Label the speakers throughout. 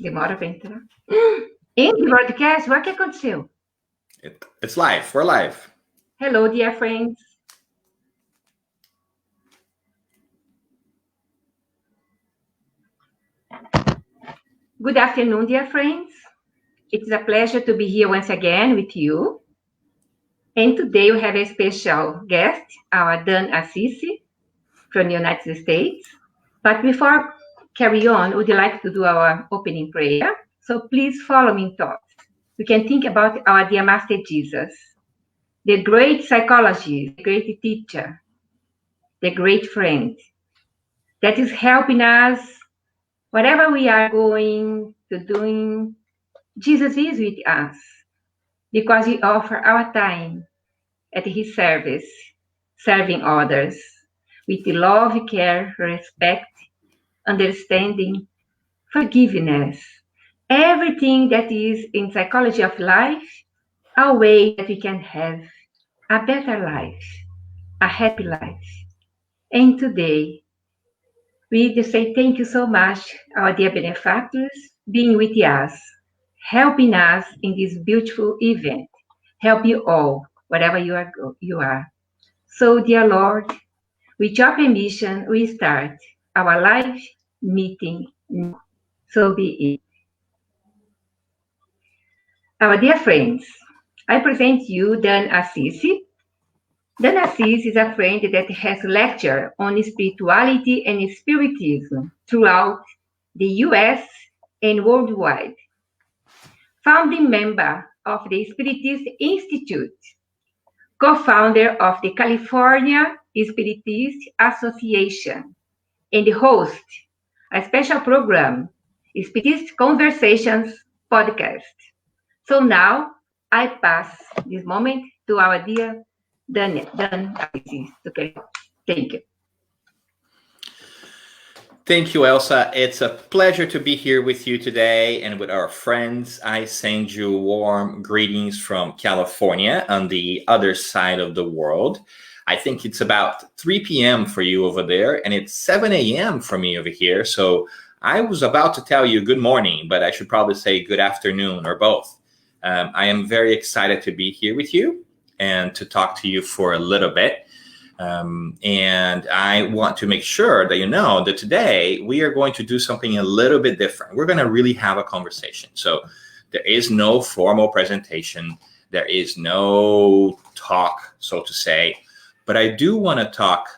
Speaker 1: Demora para entrar. Em broadcast, o que aconteceu?
Speaker 2: It's live. We're live.
Speaker 1: Hello, dear friends. Good afternoon, dear friends. It's a pleasure to be here once again with you. And today we have a special guest, our Dan Assisi from the United States. But before carry on, would you like to do our opening prayer? So please follow me in thought. We can think about our dear Master Jesus, the great psychologist, the great teacher, the great friend that is helping us whatever we are going to doing. Jesus is with us because we offer our time at his service, serving others with love, care, respect, understanding, forgiveness, everything that is in psychology of life, a way that we can have a better life, a happy life. And today, we just say thank you so much, our dear benefactors, being with us, helping us in this beautiful event. Help you all, wherever you are. So, dear Lord, with your permission, we start our live meeting now. So be it. Our dear friends, I present you Dan Assisi. Dan Assisi is a friend that has lectured on spirituality and spiritism throughout the US and worldwide. Founding member of the Spiritist Institute, co-founder of the California Spiritist Association, and host a special program, Spiritist Conversations podcast. So now I pass this moment to our dear Dan Assisi. Okay, thank you.
Speaker 2: Thank you, Elsa. It's a pleasure to be here with you today and with our friends. I send you warm greetings from California on the other side of the world. I think it's about 3 p.m. for you over there, and it's 7 a.m. for me over here. So I was about to tell you good morning, but I should probably say good afternoon or both. I am very excited to be here with you and to talk to you for a little bit. And I want to make sure that you know that today we are going to do something a little bit different. We're going to really have a conversation. So there is no formal presentation. There is no talk, so to say. But I do want to talk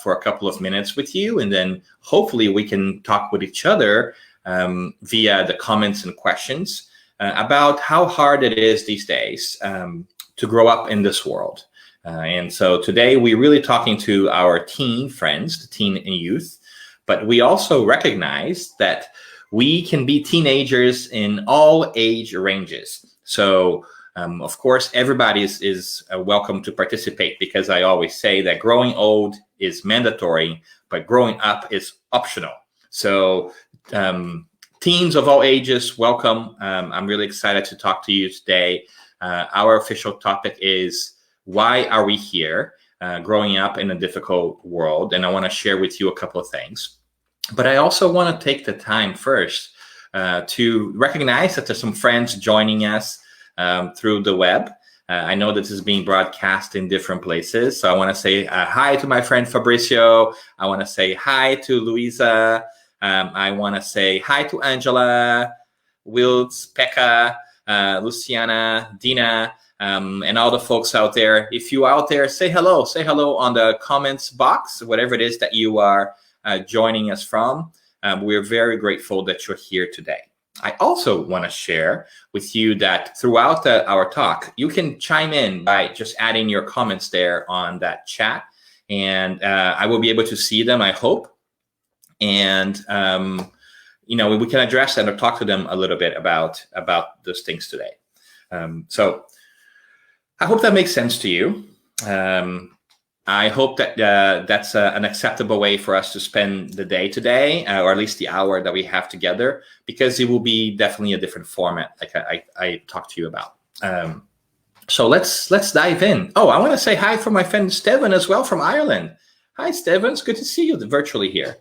Speaker 2: for a couple of minutes with you, and then hopefully we can talk with each other via the comments and questions about how hard it is these days to grow up in this world. And so today we're really talking to our teen friends, the teen and youth, but we also recognize that we can be teenagers in all age ranges. So, of course, everybody is welcome to participate, because I always say that growing old is mandatory, but growing up is optional. So teens of all ages, welcome. I'm really excited to talk to you today. Our official topic is, why are we here, growing up in a difficult world? And I want to share with you a couple of things. But I also want to take the time first to recognize that there's some friends joining us through the web. I know this is being broadcast in different places. So I want to say hi to my friend Fabricio. I want to say hi to Luisa. I want to say hi to Angela, Wilds, Pekka, Luciana, Dina, and all the folks out there. If you out there, say hello on the comments box, whatever it is that you are joining us from. We're very grateful that you're here today. I also want to share with you that throughout our talk, you can chime in by just adding your comments there on that chat, and I will be able to see them, I hope. And we can address them or talk to them a little bit about those things today. So I hope that makes sense to you. I hope that that's an acceptable way for us to spend the day today, or at least the hour that we have together, because it will be definitely a different format, like I talked to you about. So let's dive in. Oh, I want to say hi for my friend Steven as well from Ireland. Hi, Steven. It's good to see you virtually here.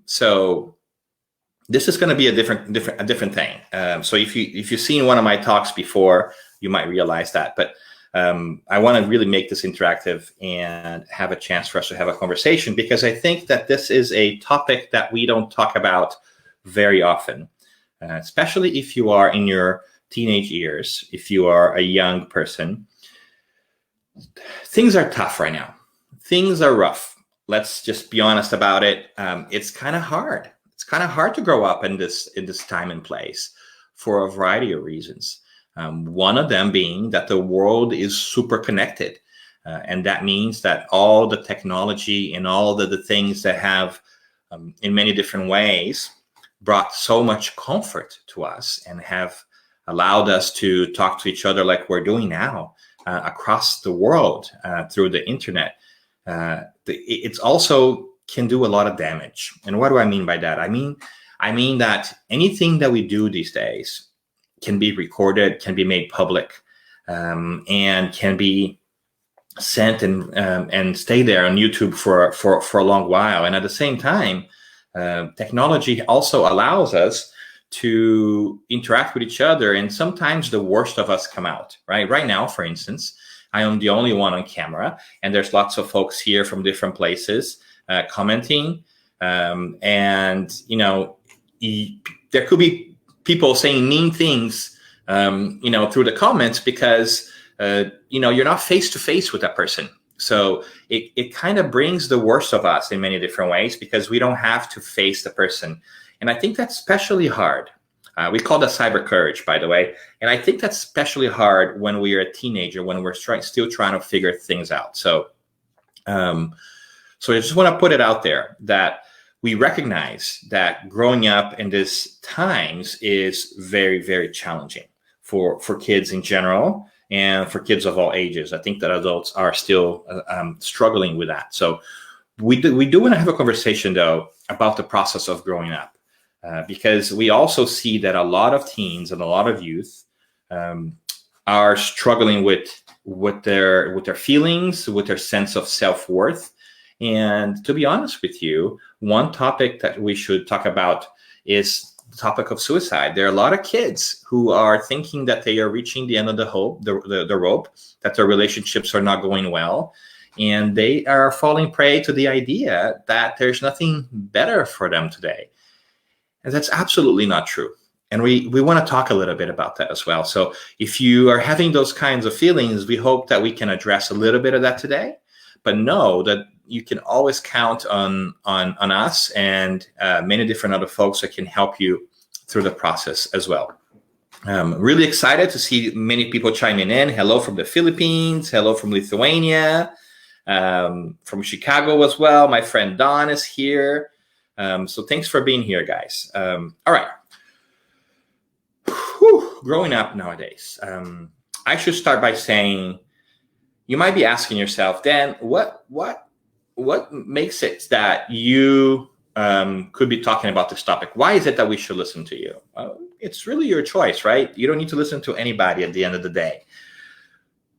Speaker 2: So this is going to be a different thing. So if you've seen one of my talks before, you might realize that. But I want to really make this interactive and have a chance for us to have a conversation, because I think that this is a topic that we don't talk about very often, especially if you are in your teenage years, if you are a young person. Things are tough right now. Things are rough. Let's just be honest about it. It's kind of hard. It's kind of hard to grow up in this time and place for a variety of reasons. One of them being that the world is super connected. And that means that all the technology and all the things that have, in many different ways, brought so much comfort to us and have allowed us to talk to each other like we're doing now across the world through the internet. It's also can do a lot of damage. And what do I mean by that? I mean that anything that we do these days can be recorded, can be made public, and can be sent and stay there on YouTube for a long while. And at the same time, technology also allows us to interact with each other, and sometimes the worst of us come out. Right now, for instance, I am the only one on camera, and there's lots of folks here from different places commenting, and there could be people saying mean things, through the comments, because you're not face to face with that person. So it kind of brings the worst of us in many different ways, because we don't have to face the person. And I think that's especially hard. We call that cyber courage, by the way. And I think that's especially hard when we are a teenager, when we're still trying to figure things out. So I just want to put it out there that we recognize that growing up in these times is very, very challenging for kids in general and for kids of all ages. I think that adults are still struggling with that. So we do want to have a conversation, though, about the process of growing up. Because we also see that a lot of teens and a lot of youth are struggling with their feelings, with their sense of self-worth. And to be honest with you, one topic that we should talk about is the topic of suicide. There are a lot of kids who are thinking that they are reaching the end of the rope, that their relationships are not going well, and they are falling prey to the idea that there's nothing better for them today. And that's absolutely not true. And we want to talk a little bit about that as well. So if you are having those kinds of feelings, we hope that we can address a little bit of that today. But know that you can always count on us and many different other folks that can help you through the process as well. Really excited to see many people chiming in. Hello from the Philippines. Hello from Lithuania. From Chicago as well. My friend Don is here. So thanks for being here, guys. All right. Growing up nowadays. I should start by saying, you might be asking yourself, Dan, what makes it that you could be talking about this topic? Why is it that we should listen to you? It's really your choice, right? You don't need to listen to anybody at the end of the day.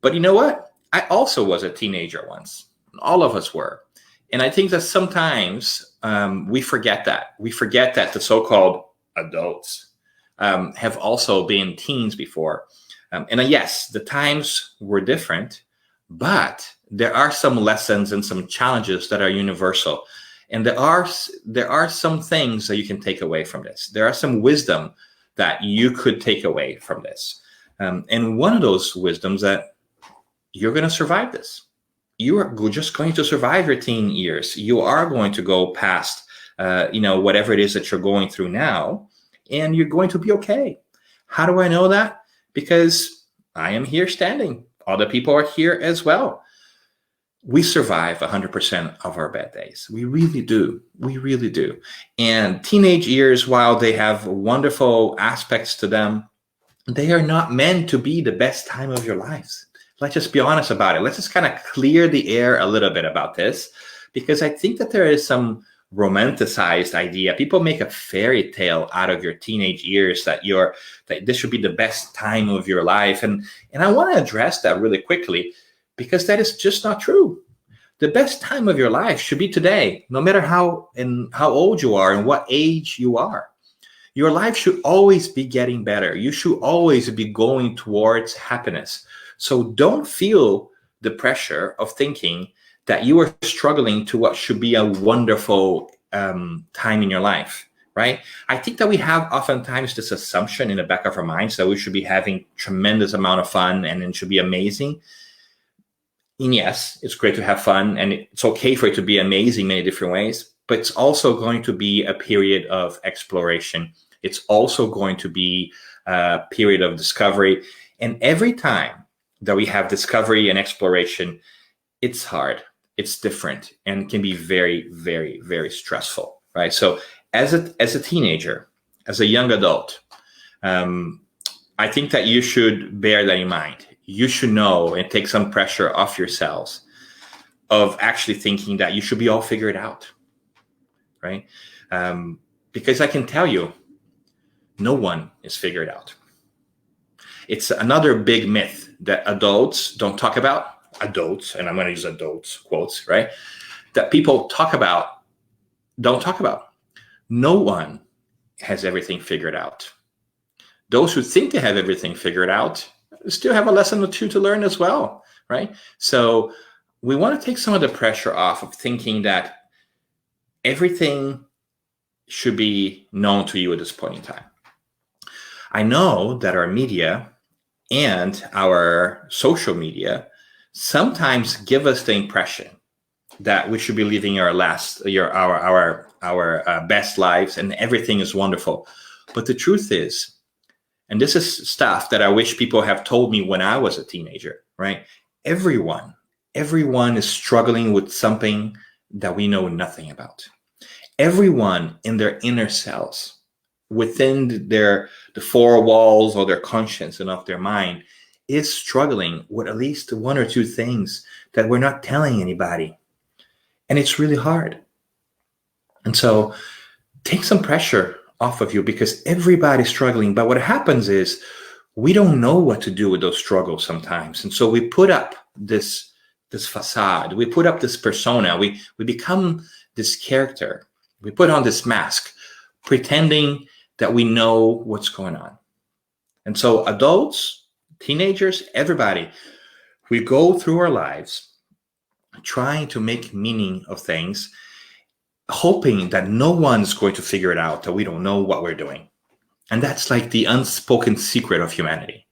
Speaker 2: But you know what? I also was a teenager once. All of us were. And I think that sometimes we forget that. We forget that the so-called adults have also been teens before. And yes, the times were different, but there are some lessons and some challenges that are universal. And there are some things that you can take away from this. There are some wisdom that you could take away from this. And one of those wisdoms that you're going to survive this. You are just going to survive your teen years. You are going to go past, whatever it is that you're going through now, and you're going to be okay. How do I know that? Because I am here standing. Other people are here as well. We survive 100% of our bad days. We really do. We really do. And teenage years, while they have wonderful aspects to them, they are not meant to be the best time of your lives. Let's just be honest about it. Let's just kind of clear the air a little bit about this, because I think that there is some romanticized idea. People make a fairy tale out of your teenage years that this should be the best time of your life. And I want to address that really quickly, because that is just not true. The best time of your life should be today, no matter how old you are and what age you are. Your life should always be getting better. You should always be going towards happiness. So don't feel the pressure of thinking that you are struggling to what should be a wonderful time in your life, right? I think that we have oftentimes this assumption in the back of our minds that we should be having tremendous amount of fun and it should be amazing. And yes, it's great to have fun and it's okay for it to be amazing in many different ways, but it's also going to be a period of exploration. It's also going to be a period of discovery. And every time that we have discovery and exploration, it's hard, it's different, and can be very, very, very stressful, right? So as a teenager, as a young adult, I think that you should bear that in mind. You should know and take some pressure off yourselves of actually thinking that you should be all figured out, right? Because I can tell you, no one is figured out. It's another big myth that adults don't talk about. Adults, and I'm going to use adults quotes, right? That people don't talk about. No one has everything figured out. Those who think they have everything figured out still have a lesson or two to learn as well, right? So we want to take some of the pressure off of thinking that everything should be known to you at this point in time. I know that our media and our social media sometimes give us the impression that we should be living our best lives and everything is wonderful. But the truth is, and this is stuff that I wish people have told me when I was a teenager, right? Everyone is struggling with something that we know nothing about. Everyone in their inner selves, within the four walls of their conscience and of their mind, is struggling with at least one or two things that we're not telling anybody. And it's really hard. And so take some pressure off of you because everybody's struggling. But what happens is we don't know what to do with those struggles sometimes. And so we put up this facade, we put up this persona, we become this character, we put on this mask, pretending that we know what's going on. And so adults, teenagers, everybody, we go through our lives trying to make meaning of things, hoping that no one's going to figure it out, that we don't know what we're doing. And that's like the unspoken secret of humanity.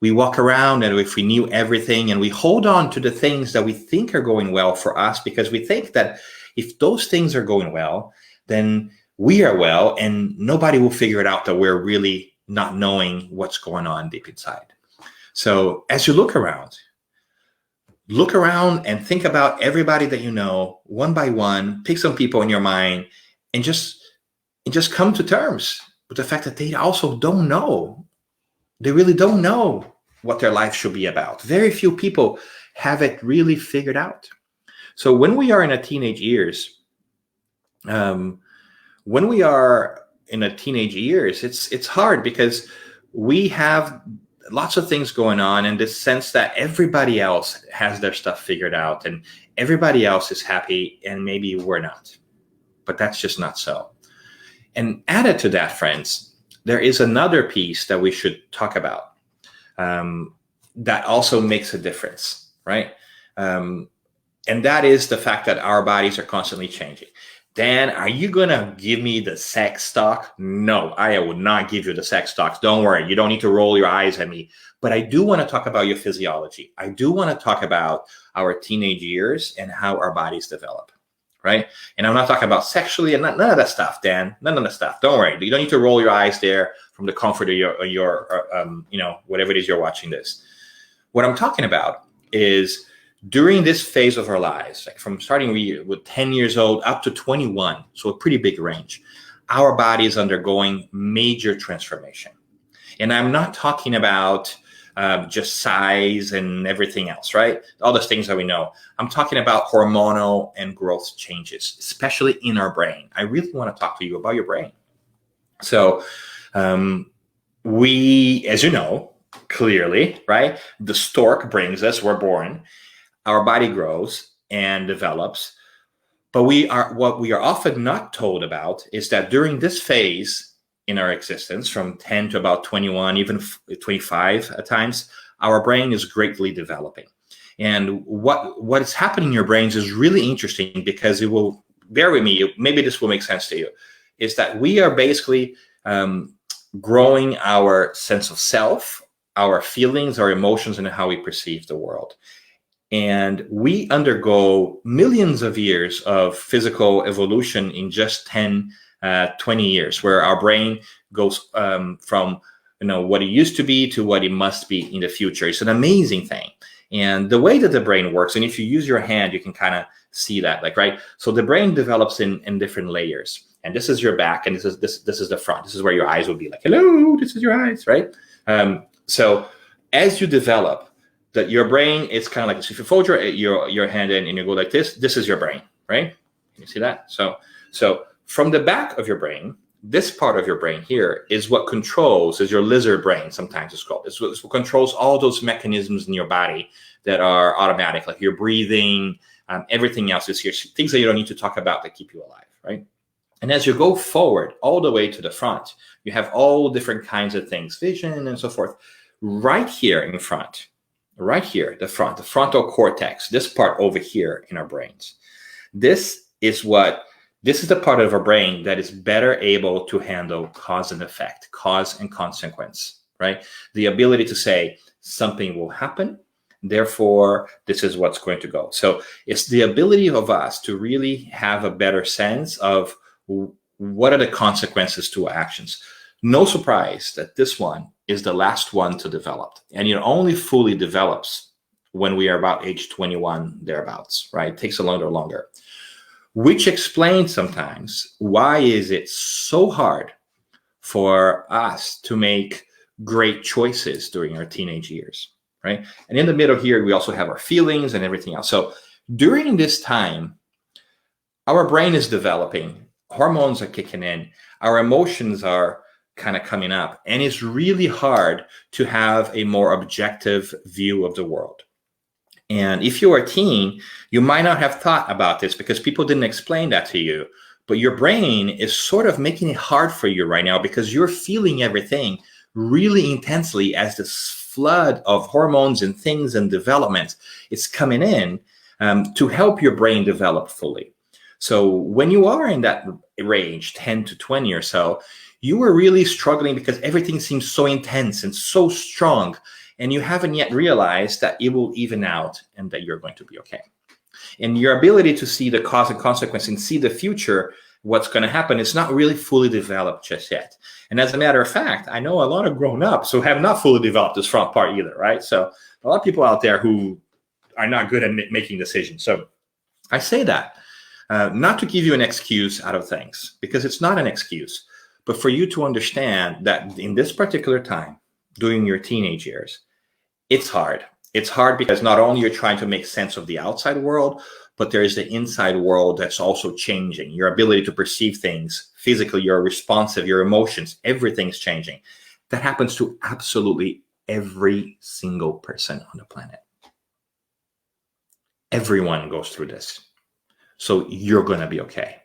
Speaker 2: We walk around and if we knew everything and we hold on to the things that we think are going well for us because we think that if those things are going well, then we are well and nobody will figure it out that we're really not knowing what's going on deep inside. So as you look around and think about everybody that you know, one by one, pick some people in your mind and just come to terms with the fact that they also don't know. They really don't know what their life should be about. Very few people have it really figured out. So when we are in our teenage years, it's hard because we have lots of things going on in this sense that everybody else has their stuff figured out and everybody else is happy and maybe we're not. But that's just not so. And added to that, friends, there is another piece that we should talk about that also makes a difference, right? And that is the fact that our bodies are constantly changing. Dan, are you going to give me the sex talk? No, I will not give you the sex talks. Don't worry. You don't need to roll your eyes at me. But I do want to talk about your physiology. I do want to talk about our teenage years and how our bodies develop, right? And I'm not talking about sexually and none of that stuff, Dan. None of that stuff. Don't worry. You don't need to roll your eyes there from the comfort of your whatever it is you're watching this. What I'm talking about is during this phase of our lives, like from starting with 10 years old up to 21, so a pretty big range, our body is undergoing major transformation. And I'm not talking about just size and everything else, right? All those things that we know. I'm talking about hormonal and growth changes, especially in our brain. I really want to talk to you about your brain. So we, as you know, clearly, right? The stork brings us, we're born. Our body grows and develops, but what we are often not told about is that during this phase, in our existence, from 10 to about 21, even 25 at times, our brain is greatly developing. And what is happening in your brains is really interesting, because it will, bear with me, maybe this will make sense to you, is that we are basically growing our sense of self, our feelings, our emotions, and how we perceive the world. And we undergo millions of years of physical evolution in just 10, 20 years, where our brain goes from what it used to be to what it must be in the future. It's an amazing thing. And the way that the brain works, and if you use your hand, you can kind of see that, right? So the brain develops in different layers. And this is your back, and this is the front. This is where your eyes will be like, hello, this is your eyes, right? So as you develop, that your brain is kind of like this. If you fold your hand in and you go like this is your brain, right? Can you see that? So from the back of your brain, this part of your brain here is what controls, is your lizard brain, sometimes it's called. It's what controls all those mechanisms in your body that are automatic, like your breathing, everything else is here, things that you don't need to talk about that keep you alive, right? And as you go forward all the way to the front, you have all different kinds of things, vision and so forth. Right here in front, right here, the frontal cortex, this part over here in our brains. This is the part of our brain that is better able to handle cause and effect, cause and consequence, right? The ability to say something will happen, therefore this is what's going to go. So it's the ability of us to really have a better sense of what are the consequences to our actions. No surprise that this one is the last one to develop. And it only fully develops when we are about age 21, thereabouts, right? It takes a longer. Which explains sometimes why is it so hard for us to make great choices during our teenage years, right? And in the middle here, we also have our feelings and everything else. So during this time, our brain is developing, hormones are kicking in, our emotions are kind of coming up, and it's really hard to have a more objective view of the world. And if you're a teen, you might not have thought about this because people didn't explain that to you, but your brain is sort of making it hard for you right now because you're feeling everything really intensely as this flood of hormones and things and development is coming in to help your brain develop fully. So when you are in that range, 10 to 20 or so, you are really struggling because everything seems so intense and so strong, and you haven't yet realized that it will even out and that you're going to be okay. And your ability to see the cause and consequence and see the future, what's going to happen, is not really fully developed just yet. And as a matter of fact, I know a lot of grown-ups who have not fully developed this front part either, right? So a lot of people out there who are not good at making decisions. So I say that not to give you an excuse out of things, because it's not an excuse, but for you to understand that in this particular time, during your teenage years, it's hard. It's hard because not only you're trying to make sense of the outside world, but there is the inside world that's also changing. Your ability to perceive things physically, you're responsive, your emotions, everything's changing. That happens to absolutely every single person on the planet. Everyone goes through this. So you're going to be okay,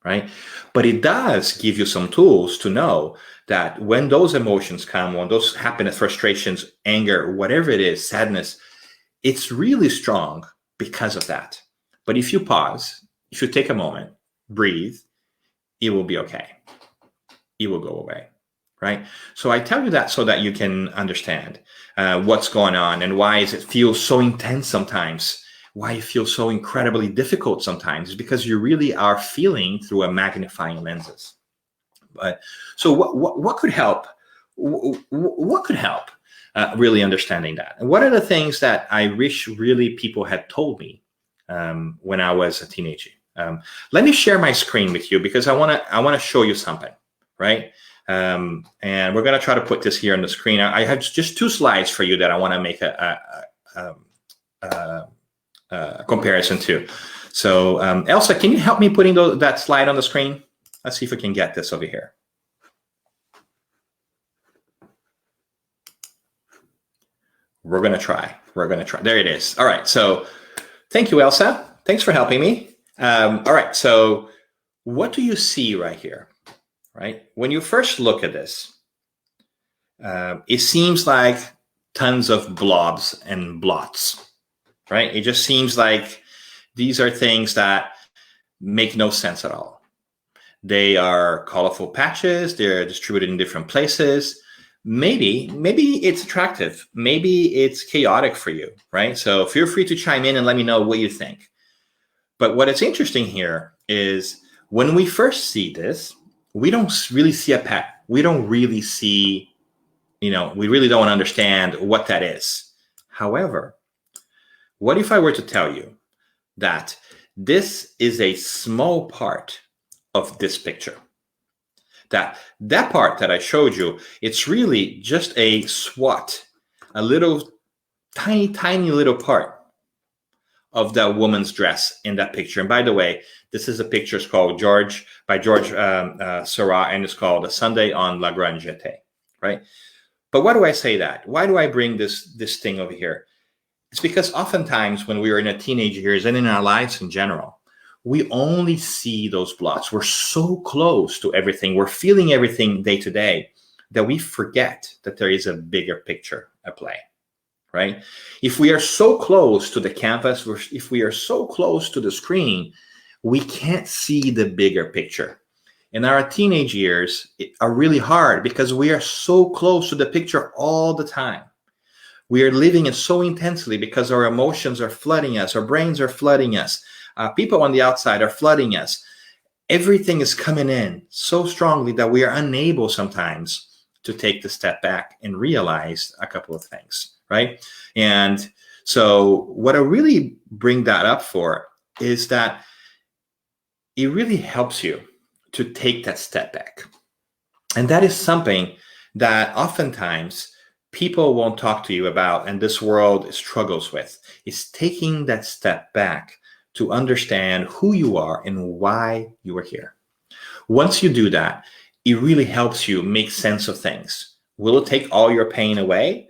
Speaker 2: right? But it does give you some tools to know that when those emotions come, when those happiness, frustrations, anger, whatever it is, sadness, it's really strong because of that. But if you pause, if you take a moment, breathe, it will be okay. It will go away, right? So I tell you that so that you can understand what's going on and why it feels so intense sometimes. Why it feels so incredibly difficult sometimes is because you really are feeling through a magnifying lenses. But so what could help? What could help really understanding that? And what are the things that I wish really people had told me when I was a teenager? Let me share my screen with you because I want to show you something, right? And we're going to try to put this here on the screen. I have just 2 slides for you that I want to make a comparison to. So Elsa, can you help me putting that slide on the screen? Let's see if we can get this over here. We're going to try. There it is. All right. So thank you, Elsa. Thanks for helping me. All right. So what do you see right here? right? When you first look at this, it seems like tons of blobs and blots, right? It just seems like these are things that make no sense at all. They are colorful patches. They're distributed in different places. Maybe it's attractive. Maybe it's chaotic for you, right? So feel free to chime in and let me know what you think. But what is interesting here is when we first see this, we don't really see a pet. We don't really see, we really don't understand what that is. However, what if I were to tell you that this is a small part of this picture? That part that I showed you, it's really just a swat, a little tiny little part of that woman's dress in that picture. And by the way, this is a picture called by George Seurat, and it's called A Sunday on La Grande Jetée, right? But why do I say that? Why do I bring this thing over here? It's because oftentimes when we are in our teenage years and in our lives in general, we only see those blots. We're so close to everything. We're feeling everything day to day that we forget that there is a bigger picture at play, right? If we are so close to the canvas, if we are so close to the screen, we can't see the bigger picture. And our teenage years are really hard because we are so close to the picture all the time. We are living it so intensely because our emotions are flooding us. Our brains are flooding us. People on the outside are flooding us. Everything is coming in so strongly that we are unable sometimes to take the step back and realize a couple of things, right? And so what I really bring that up for is that it really helps you to take that step back. And that is something that oftentimes people won't talk to you about, and this world struggles with, is taking that step back to understand who you are and why you are here. Once you do that, it really helps you make sense of things. Will it take all your pain away?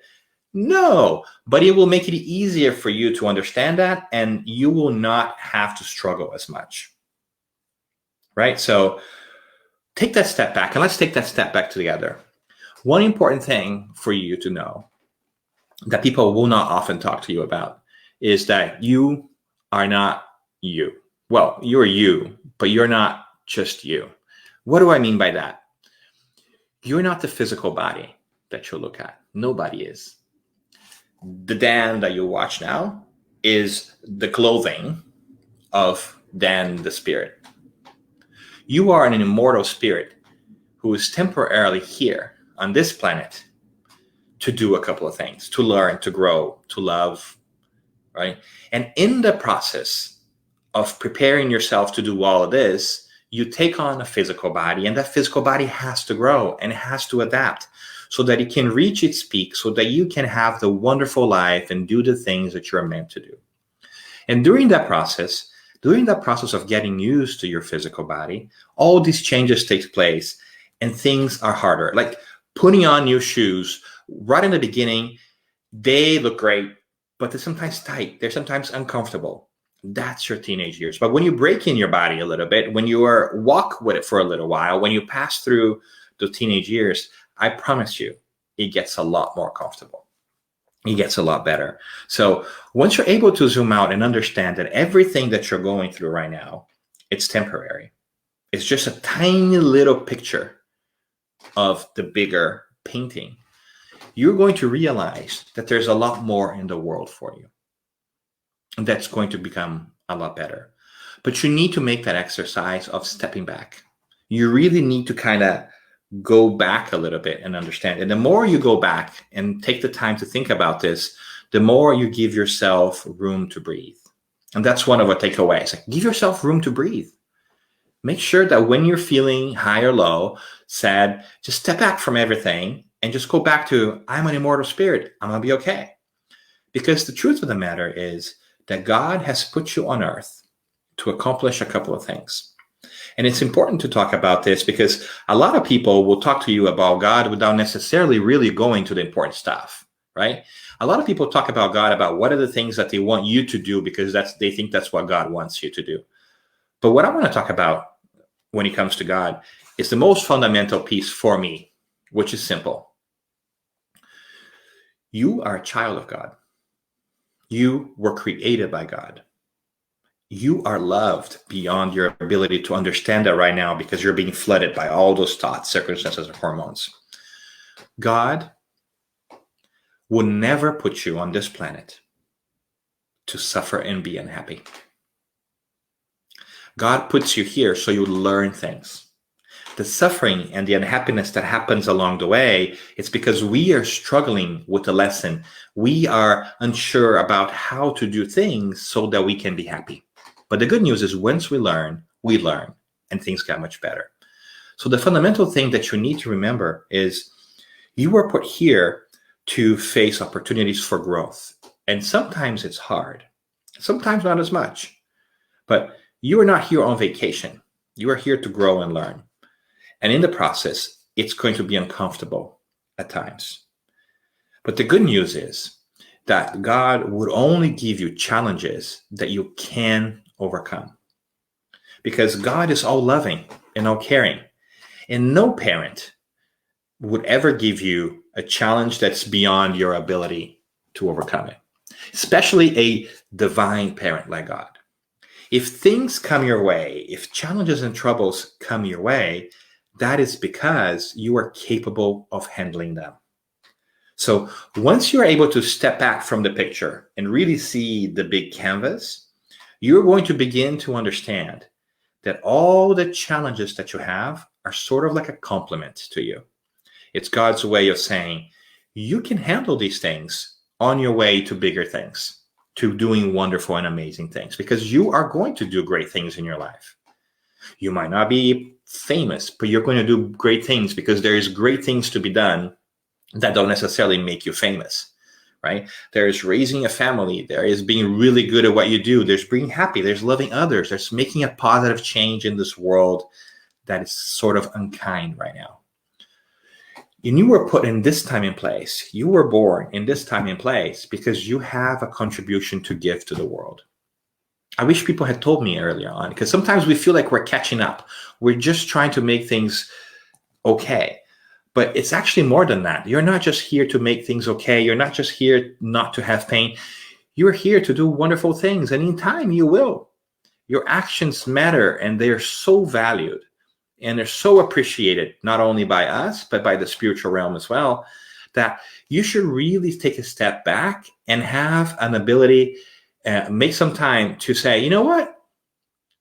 Speaker 2: No, but it will make it easier for you to understand that, and you will not have to struggle as much. Right? So take that step back, and let's take that step back together. One important thing for you to know that people will not often talk to you about is that you are not you. Well, you're you, but you're not just you. What do I mean by that? You're not the physical body that you look at. Nobody is. The Dan that you watch now is the clothing of Dan the spirit. You are an immortal spirit who is temporarily here on this planet to do a couple of things, to learn, to grow, to love, right? And in the process of preparing yourself to do all of this, you take on a physical body, and that physical body has to grow and it has to adapt so that it can reach its peak, so that you can have the wonderful life and do the things that you're meant to do. And during that process of getting used to your physical body, all these changes take place and things are harder. Like putting on new shoes right in the beginning, they look great, but they're sometimes tight. They're sometimes uncomfortable. That's your teenage years. But when you break in your body a little bit, when you walk with it for a little while, when you pass through the teenage years, I promise you, it gets a lot more comfortable. It gets a lot better. So once you're able to zoom out and understand that everything that you're going through right now, it's temporary. It's just a tiny little picture of the bigger painting. You're going to realize that there's a lot more in the world for you. And that's going to become a lot better. But you need to make that exercise of stepping back. You really need to kind of go back a little bit and understand. And the more you go back and take the time to think about this, the more you give yourself room to breathe. And that's one of our takeaways. Like, give yourself room to breathe. Make sure that when you're feeling high or low, sad, just step back from everything and just go back to, I'm an immortal spirit. I'm going to be okay. Because the truth of the matter is that God has put you on earth to accomplish a couple of things. And it's important to talk about this because a lot of people will talk to you about God without necessarily really going to the important stuff, right? A lot of people talk about God, about what are the things that they want you to do because they think that's what God wants you to do. But what I want to talk about when it comes to God is the most fundamental piece for me, which is simple. You are a child of God. You were created by God. You are loved beyond your ability to understand that right now because you're being flooded by all those thoughts, circumstances, and hormones. God would never put you on this planet to suffer and be unhappy. God puts you here so you learn things. The suffering and the unhappiness that happens along the way, it's because we are struggling with the lesson. We are unsure about how to do things so that we can be happy. But the good news is once we learn, and things get much better. So the fundamental thing that you need to remember is you were put here to face opportunities for growth. And sometimes it's hard, sometimes not as much. But you are not here on vacation. You are here to grow and learn. And in the process, it's going to be uncomfortable at times. But the good news is that God would only give you challenges that you can overcome. Because God is all loving and all caring. And no parent would ever give you a challenge that's beyond your ability to overcome it. Especially a divine parent like God. If things come your way, if challenges and troubles come your way, that is because you are capable of handling them. So once you're able to step back from the picture and really see the big canvas, you're going to begin to understand that all the challenges that you have are sort of like a compliment to you. It's God's way of saying, you can handle these things on your way to bigger things, to doing wonderful and amazing things, because you are going to do great things in your life. You might not be famous, but you're going to do great things because there is great things to be done that don't necessarily make you famous, right? There is raising a family. There is being really good at what you do. There's being happy. There's loving others. There's making a positive change in this world that is sort of unkind right now. And you were put in this time and place. You were born in this time and place because you have a contribution to give to the world. I wish people had told me earlier on, because sometimes we feel like we're catching up. We're just trying to make things okay. But it's actually more than that. You're not just here to make things okay. You're not just here not to have pain. You're here to do wonderful things. And in time, you will. Your actions matter, and they're so valued. And they're so appreciated, not only by us, but by the spiritual realm as well, that you should really take a step back and have an ability, make some time to say, you know what?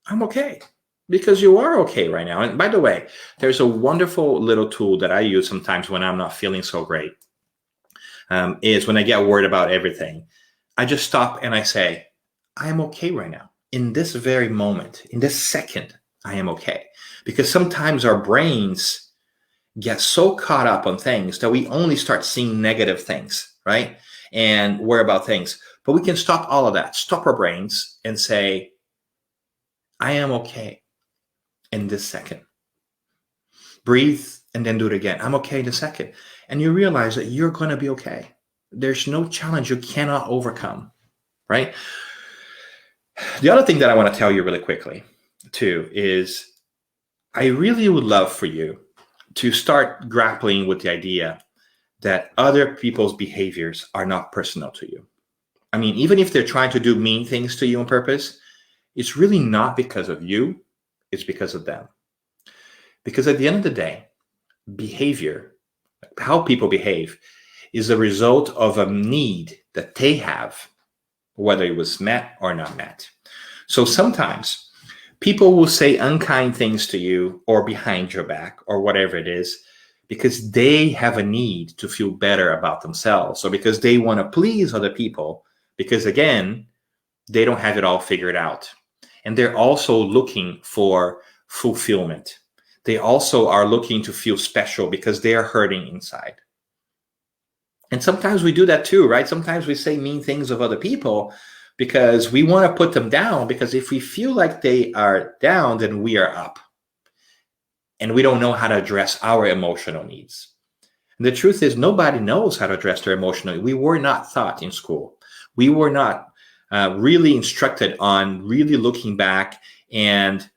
Speaker 2: I'm okay. Because you are okay right now. And by the way, there's a wonderful little tool that I use sometimes when I'm not feeling so great, is when I get worried about everything. I just stop and I say, I am okay right now. In this very moment, in this second, I am okay. Because sometimes our brains get so caught up on things that we only start seeing negative things, right? And worry about things. But we can stop all of that, stop our brains and say, I am okay in this second. Breathe and then do it again. I'm okay in a second. And you realize that you're going to be okay. There's no challenge you cannot overcome, right? The other thing that I want to tell you really quickly, too, is I really would love for you to start grappling with the idea that other people's behaviors are not personal to you. I mean, even if they're trying to do mean things to you on purpose, it's really not because of you, it's because of them. Because at the end of the day, behavior, how people behave, is a result of a need that they have, whether it was met or not met. So sometimes people will say unkind things to you or behind your back or whatever it is because they have a need to feel better about themselves or because they want to please other people because, again, they don't have it all figured out. And they're also looking for fulfillment. They also are looking to feel special because they are hurting inside. And sometimes we do that too, right? Sometimes we say mean things of other people because we want to put them down, because if we feel like they are down, then we are up. And we don't know how to address our emotional needs. And the truth is, nobody knows how to address their emotional needs. We were not taught in school. We were not really instructed on really looking back and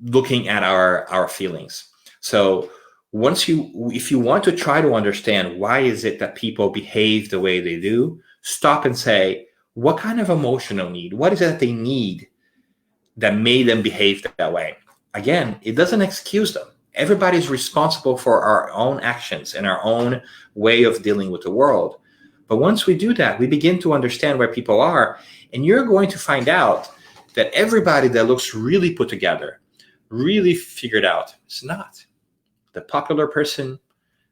Speaker 2: looking at our feelings. So if you want to try to understand why is it that people behave the way they do, stop and say, what kind of emotional need? What is it that they need that made them behave that way? Again, it doesn't excuse them. Everybody's responsible for our own actions and our own way of dealing with the world. But once we do that, we begin to understand where people are, and you're going to find out that everybody that looks really put together, really figured out, is not. The popular person,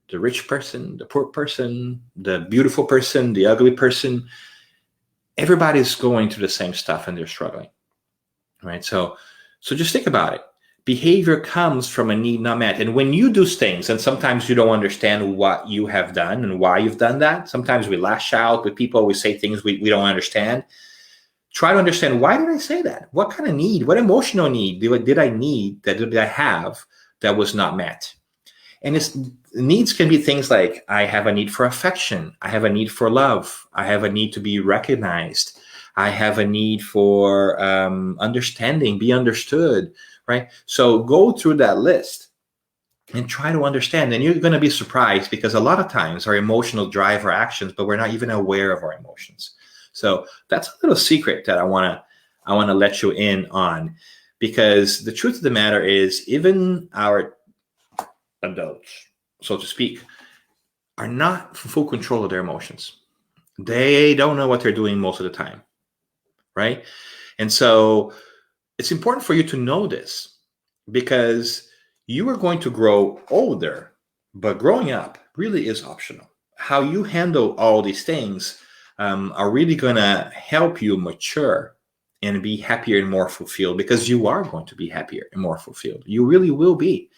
Speaker 2: the rich person, the poor person, the beautiful person, the ugly person, everybody's going through the same stuff and they're struggling, right? So just think about it. Behavior comes from a need not met. And when you do things, and sometimes you don't understand what you have done and why you've done that, sometimes we lash out with people, we say things we don't understand. Try to understand, why did I say that? What kind of need, what emotional need did I have that was not met? And needs can be things like, I have a need for affection. I have a need for love. I have a need to be recognized. I have a need for understanding, be understood, right? So go through that list and try to understand. And you're going to be surprised, because a lot of times our emotional drive our actions, but we're not even aware of our emotions. So that's a little secret that I want to let you in on, because the truth of the matter is, even our adults, so to speak, are not in full control of their emotions. They don't know what they're doing most of the time, right? And so it's important for you to know this, because you are going to grow older, but growing up really is optional. How you handle all these things are really going to help you mature and be happier and more fulfilled, because you are going to be happier and more fulfilled. You really will be.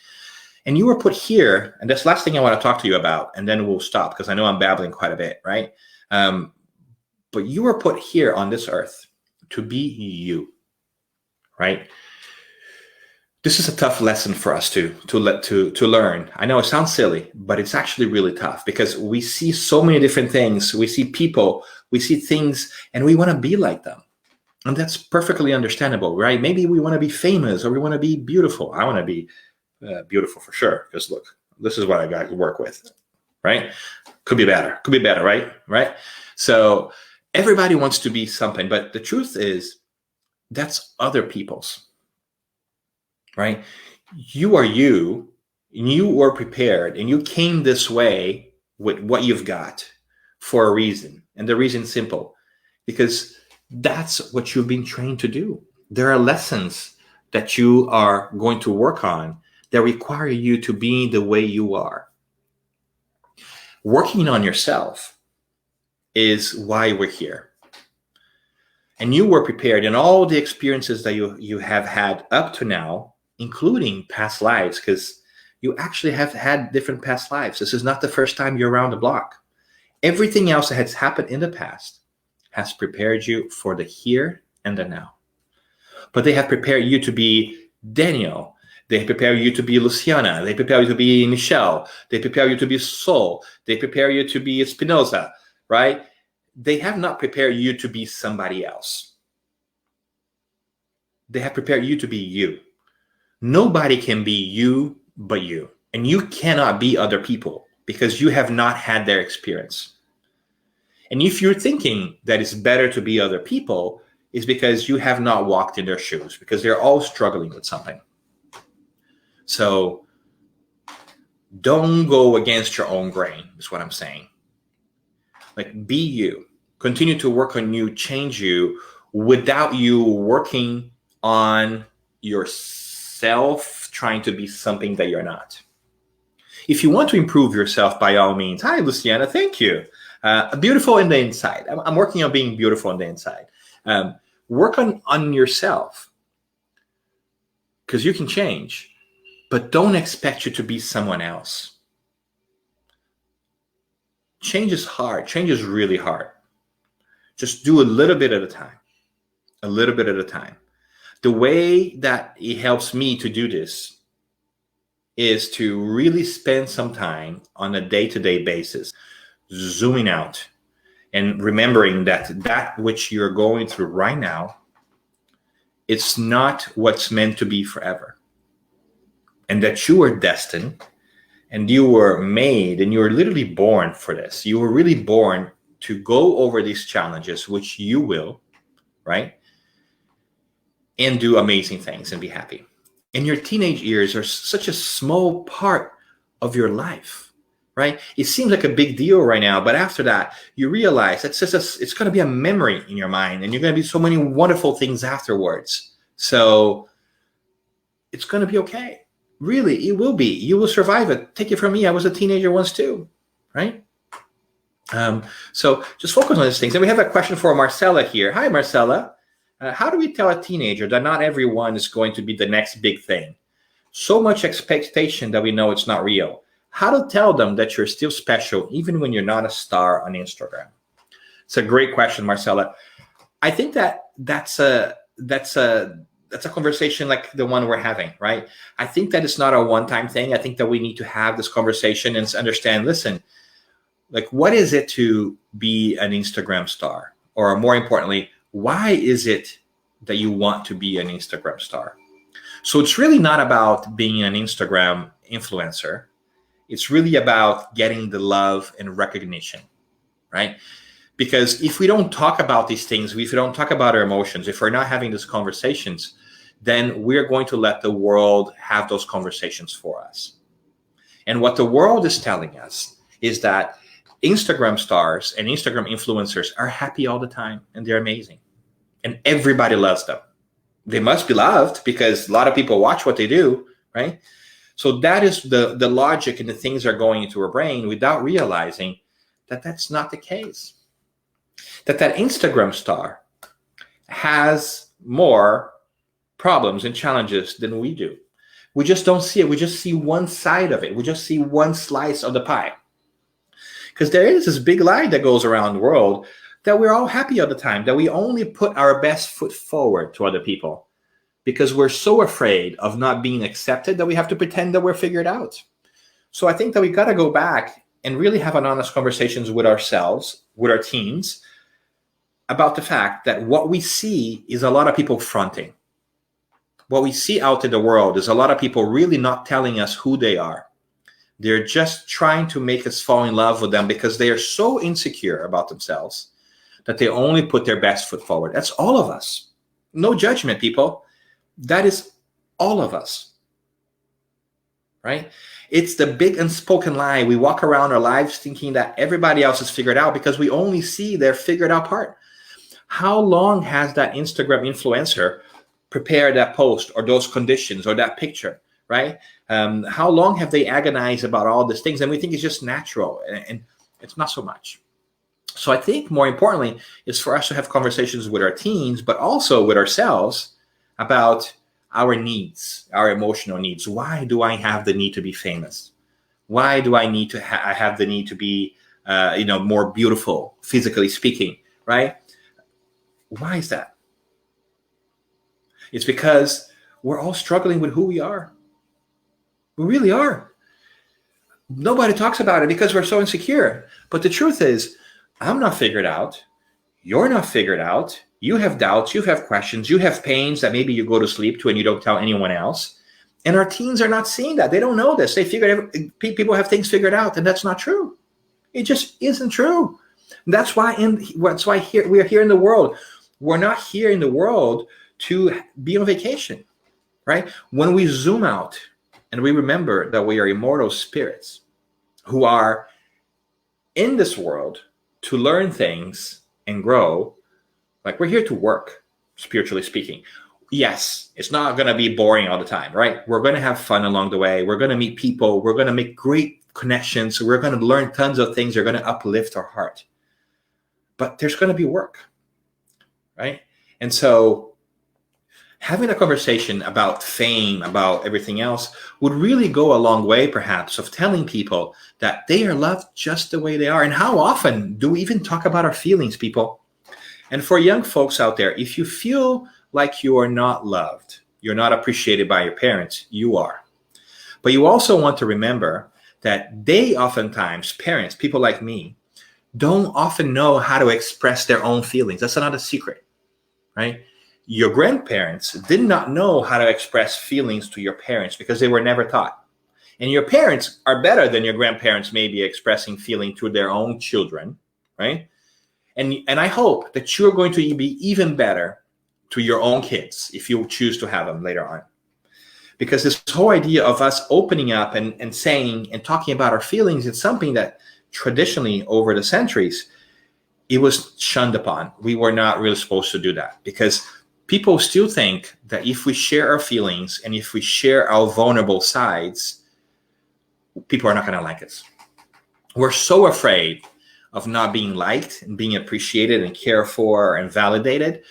Speaker 2: And you were put here, and that's the last thing I want to talk to you about, and then we'll stop, because I know I'm babbling quite a bit, right? But you were put here on this earth to be you, right? This is a tough lesson for us to learn. I know it sounds silly, but it's actually really tough, because we see so many different things. We see people, we see things, and we want to be like them. And that's perfectly understandable, right? Maybe we want to be famous, or we want to be beautiful. I want to be beautiful for sure, because look, this is what I got to work with, right? Could be better, right? So everybody wants to be something, but the truth is, that's other people's, right? You are you, and you were prepared, and you came this way with what you've got for a reason. And the reason's simple, because that's what you've been trained to do. There are lessons that you are going to work on that require you to be the way you are. Working on yourself is why we're here. And you were prepared in all the experiences that you have had up to now, including past lives, because you actually have had different past lives. This is not the first time you're around the block. Everything else that has happened in the past has prepared you for the here and the now. But they have prepared you to be Daniel. They prepare you to be Luciana. They prepare you to be Michelle. They prepare you to be Sol. They prepare you to be Spinoza, right? They have not prepared you to be somebody else. They have prepared you to be you. Nobody can be you but you. And you cannot be other people, because you have not had their experience. And if you're thinking that it's better to be other people, it's because you have not walked in their shoes, because they're all struggling with something. So don't go against your own grain, is what I'm saying. Like, be you. Continue to work on you, change you, without you working on yourself, trying to be something that you're not. If you want to improve yourself, by all means. Hi, Luciana. Thank you. Beautiful in the inside. I'm working on being beautiful on the inside. Work on yourself, because you can change. But don't expect you to be someone else. Change is hard. Change is really hard. Just do a little bit at a time. A little bit at a time. The way that it helps me to do this is to really spend some time on a day-to-day basis, zooming out and remembering that which you're going through right now, it's not what's meant to be forever. and that you were destined and you were made and you were literally born for this. You were really born to go over these challenges, which you will, right? And do amazing things and be happy. And your teenage years are such a small part of your life, right? It seems like a big deal right now, but after that, you realize it's going to be a memory in your mind, and you're going to be so many wonderful things afterwards. So it's going to be okay. Really, it will be. You will survive it. Take it from me. I was a teenager once too, right? So just focus on these things. And we have a question for Marcella here. Hi, Marcella. How do we tell a teenager that not everyone is going to be the next big thing? So much expectation that we know it's not real. How to tell them that you're still special even when you're not a star on Instagram? It's a great question, Marcella. I think that's a conversation like the one we're having, right? I think that it's not a one-time thing. I think that we need to have this conversation and understand, listen, like, what is it to be an Instagram star? Or more importantly, why is it that you want to be an Instagram star? So it's really not about being an Instagram influencer. It's really about getting the love and recognition, right? Because if we don't talk about these things, if we don't talk about our emotions, if we're not having these conversations, then we're going to let the world have those conversations for us. And what the world is telling us is that Instagram stars and Instagram influencers are happy all the time, and they're amazing. And everybody loves them. They must be loved because a lot of people watch what they do, right? So that is the logic, and the things are going into our brain without realizing that that's not the case. That Instagram star has more problems and challenges than we do. We just don't see it. We just see one side of it. We just see one slice of the pie. Because there is this big lie that goes around the world that we're all happy all the time, that we only put our best foot forward to other people because we're so afraid of not being accepted that we have to pretend that we're figured out. So I think that we got to go back and really have an honest conversations with ourselves, with our teens, about the fact that what we see is a lot of people fronting. What we see out in the world is a lot of people really not telling us who they are. They're just trying to make us fall in love with them because they are so insecure about themselves that they only put their best foot forward. That's all of us. No judgment, people. That is all of us, right? It's the big unspoken lie. We walk around our lives thinking that everybody else is figured out because we only see their figured out part. How long has that Instagram influencer prepared that post or those conditions or that picture, right? How long have they agonized about all these things? And we think it's just natural, and it's not so much. So I think more importantly is for us to have conversations with our teens, but also with ourselves about our needs, our emotional needs. Why do I have the need to be famous? Why do I need to I have the need to be, more beautiful, physically speaking, right? Why is that? It's because we're all struggling with who we are. We really are. Nobody talks about it because we're so insecure. But the truth is, I'm not figured out. You're not figured out. You have doubts. You have questions. You have pains that maybe you go to sleep to and you don't tell anyone else. And our teens are not seeing that. They don't know this. They figure people have things figured out, and that's not true. It just isn't true. That's why we're here in the world. We're not here in the world to be on vacation, right? When we zoom out and we remember that we are immortal spirits who are in this world to learn things and grow, like, we're here to work, spiritually speaking. Yes, it's not going to be boring all the time, right? We're going to have fun along the way. We're going to meet people. We're going to make great connections. We're going to learn tons of things. They're going to uplift our heart. But there's going to be work, right? And so having a conversation about fame, about everything else, would really go a long way, perhaps, of telling people that they are loved just the way they are. And how often do we even talk about our feelings, people? And for young folks out there, if you feel like you are not loved, you're not appreciated by your parents, you are. But you also want to remember that they oftentimes, parents, people like me, don't often know how to express their own feelings. That's not a secret, right? Your grandparents did not know how to express feelings to your parents because they were never taught. And your parents are better than your grandparents maybe expressing feeling to their own children, right? And I hope that you're going to be even better to your own kids if you choose to have them later on. Because this whole idea of us opening up and saying and talking about our feelings is something that traditionally over the centuries, it was shunned upon. We were not really supposed to do that because people still think that if we share our feelings and if we share our vulnerable sides, people are not going to like us. We're so afraid of not being liked and being appreciated and cared for and validated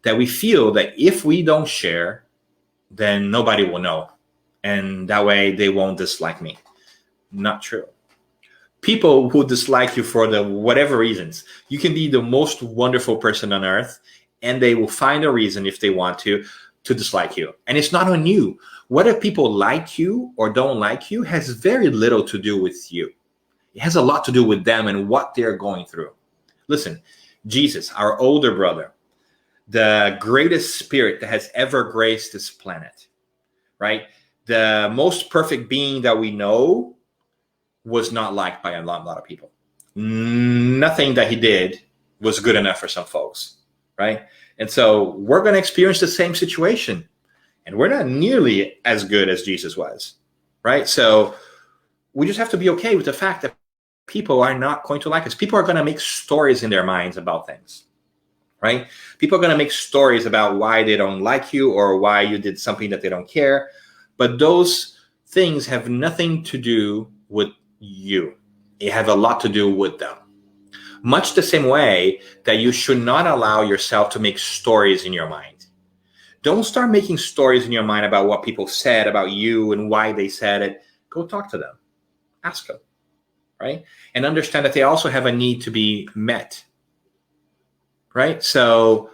Speaker 2: that we feel that if we don't share, then nobody will know. And that way they won't dislike me. Not true. People who dislike you for the whatever reasons, you can be the most wonderful person on earth and they will find a reason if they want to dislike you. And it's not on you. Whether people like you or don't like you has very little to do with you. It has a lot to do with them and what they're going through. Listen, Jesus, our older brother, the greatest spirit that has ever graced this planet, right? The most perfect being that we know was not liked by a lot of people. Nothing that he did was good enough for some folks, right? And so we're going to experience the same situation. And we're not nearly as good as Jesus was, right? So we just have to be okay with the fact that people are not going to like us. People are going to make stories in their minds about things, right? People are going to make stories about why they don't like you or why you did something that they don't care. But those things have nothing to do with you. They have a lot to do with them. Much the same way that you should not allow yourself to make stories in your mind. Don't start making stories in your mind about what people said about you and why they said it. Go talk to them. Ask them, right? And understand that they also have a need to be met, right? So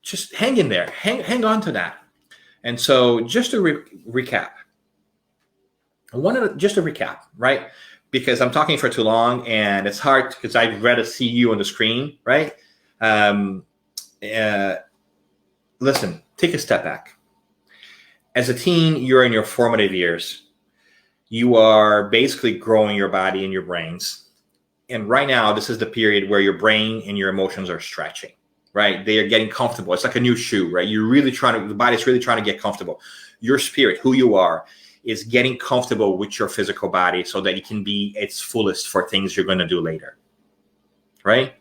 Speaker 2: just hang in there. Hang on to that. And so just to recap, just to recap, right? Because I'm talking for too long and it's hard because I'd rather see you on the screen, right? Listen, take a step back. As a teen, you're in your formative years. You are basically growing your body and your brains. And right now, this is the period where your brain and your emotions are stretching, right? They are getting comfortable. It's like a new shoe, right? The body's really trying to get comfortable. Your spirit, who you are, is getting comfortable with your physical body so that it can be its fullest for things you're going to do later, right?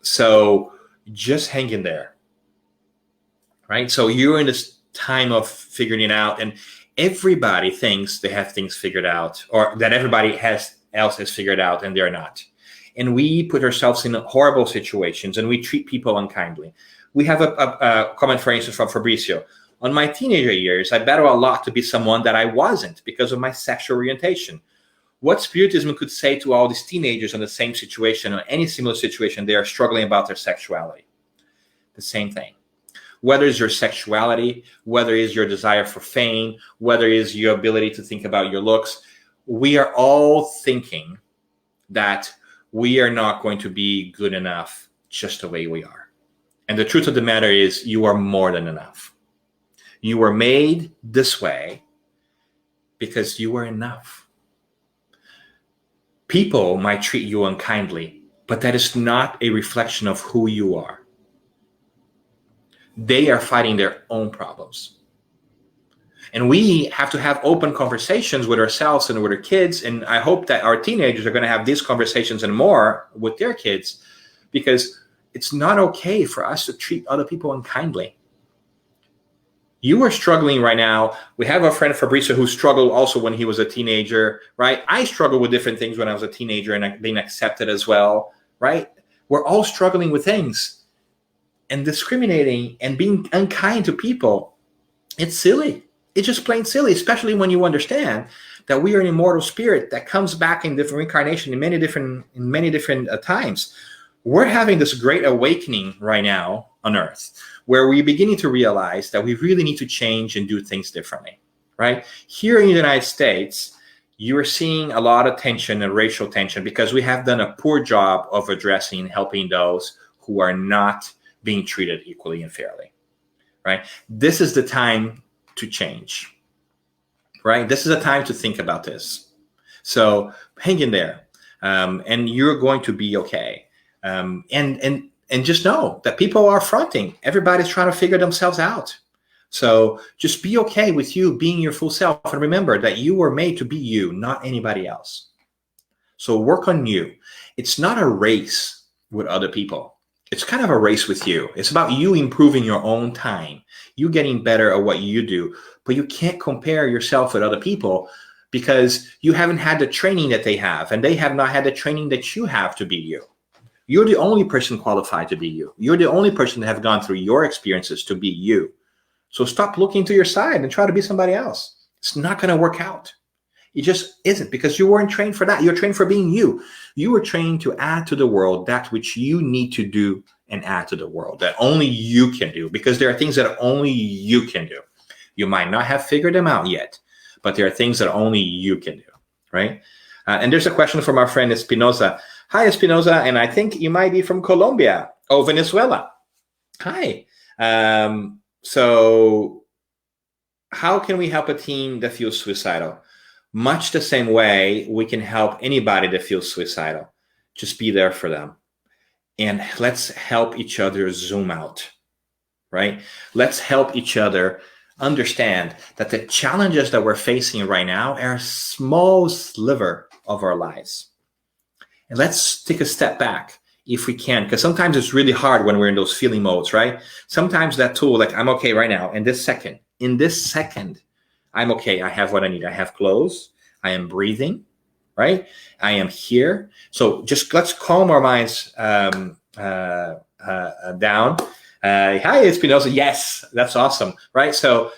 Speaker 2: So just hang in there, right? So you're in this time of figuring it out, and everybody thinks they have things figured out or that everybody else has figured out, and they're not. And we put ourselves in horrible situations and we treat people unkindly. We have a comment, for instance, from Fabrizio. On my teenager years, I battled a lot to be someone that I wasn't because of my sexual orientation. What Spiritism could say to all these teenagers in the same situation or any similar situation they are struggling about their sexuality? The same thing. Whether it's your sexuality, whether it's your desire for fame, whether it's your ability to think about your looks, we are all thinking that we are not going to be good enough just the way we are. And the truth of the matter is you are more than enough. You were made this way because you were enough. People might treat you unkindly, but that is not a reflection of who you are. They are fighting their own problems. And we have to have open conversations with ourselves and with our kids. And I hope that our teenagers are going to have these conversations and more with their kids, because it's not okay for us to treat other people unkindly. You are struggling right now. We have a friend, Fabrizio, who struggled also when he was a teenager, right? I struggled with different things when I was a teenager and being accepted as well, right? We're all struggling with things. And discriminating and being unkind to people, it's silly. It's just plain silly, especially when you understand that we are an immortal spirit that comes back in different incarnations in many different times. We're having this great awakening right now on Earth, where we're beginning to realize that we really need to change and do things differently, right? Here in the United States, you are seeing a lot of tension and racial tension because we have done a poor job of addressing and helping those who are not being treated equally and fairly. right? This is the time to change, right? This is a time to think about this. So hang in there, and you're going to be okay. And just know that people are fronting. Everybody's trying to figure themselves out. So just be okay with you being your full self, and remember that you were made to be you, not anybody else. So work on you. It's not a race with other people. It's kind of a race with you. It's about you improving your own time, you getting better at what you do. But you can't compare yourself with other people because you haven't had the training that they have, and they have not had the training that you have to be you. You're the only person qualified to be you. You're the only person that have gone through your experiences to be you. So stop looking to your side and try to be somebody else. It's not going to work out. It just isn't, because you weren't trained for that. You're trained for being you. You were trained to add to the world that which you need to do and add to the world, that only you can do, because there are things that only you can do. You might not have figured them out yet, but there are things that only you can do, right? And there's a question from our friend Espinosa. Hi, Espinosa, and I think you might be from Colombia. Oh, Venezuela. Hi. So how can we help a teen that feels suicidal? Much the same way we can help anybody that feels suicidal. Just be there for them. And let's help each other zoom out, right? Let's help each other understand that the challenges that we're facing right now are a small sliver of our lives. And let's take a step back if we can, because sometimes it's really hard when we're in those feeling modes, right? Sometimes that tool, like I'm okay right now, in this second, I'm okay. I have what I need. I have clothes. I am breathing, right? I am here. So just let's calm our minds down. Hi, Espinosa. Yes, that's awesome, right? So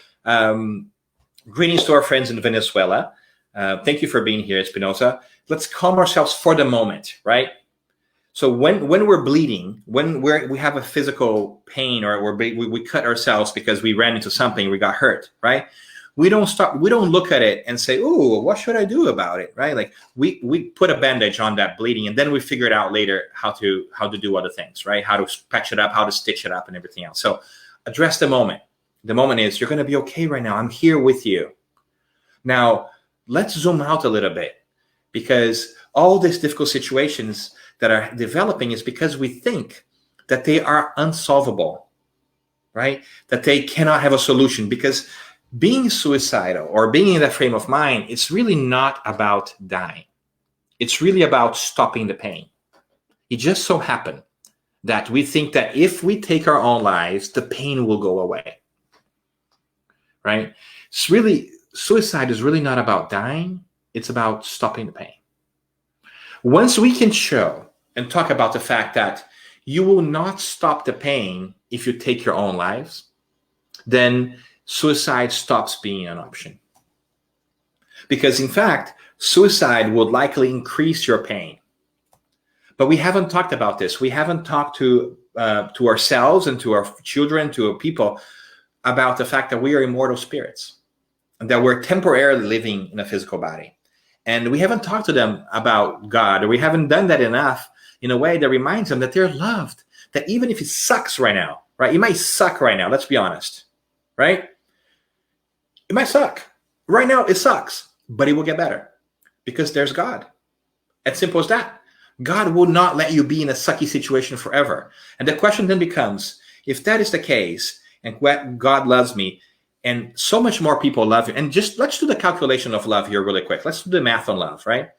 Speaker 2: greetings to our friends in Venezuela. Thank you for being here, Espinosa. Let's calm ourselves for the moment, right? So when we're bleeding, when we have a physical pain, or we cut ourselves because we ran into something, we got hurt, right? We don't look at it and say, "Oh, what should I do about it?" Right? Like we put a bandage on that bleeding, and then we figure it out later how to do other things, right? How to patch it up, how to stitch it up, and everything else. So address the moment. The moment is, you're going to be okay right now. I'm here with you. Now let's zoom out a little bit, because all these difficult situations that are developing is because we think that they are unsolvable, right? That they cannot have a solution, because being suicidal or being in that frame of mind, it's really not about dying. It's really about stopping the pain. It just so happened that we think that if we take our own lives, the pain will go away, right? It's really, suicide is really not about dying. It's about stopping the pain. Once we can show and talk about the fact that you will not stop the pain if you take your own lives, then suicide stops being an option. Because in fact, suicide would likely increase your pain. But we haven't talked about this. We haven't talked to ourselves and to our children, to our people, about the fact that we are immortal spirits, and that we're temporarily living in a physical body. And we haven't talked to them about God, or we haven't done that enough in a way that reminds them that they're loved, that even if it sucks right now, right? It might suck right now, let's be honest, right? It might suck. Right now, it sucks, but it will get better because there's God. As simple as that. God will not let you be in a sucky situation forever. And the question then becomes, if that is the case, and God loves me, and so much more people love you, and just let's do the calculation of love here really quick. Let's do the math on love, right?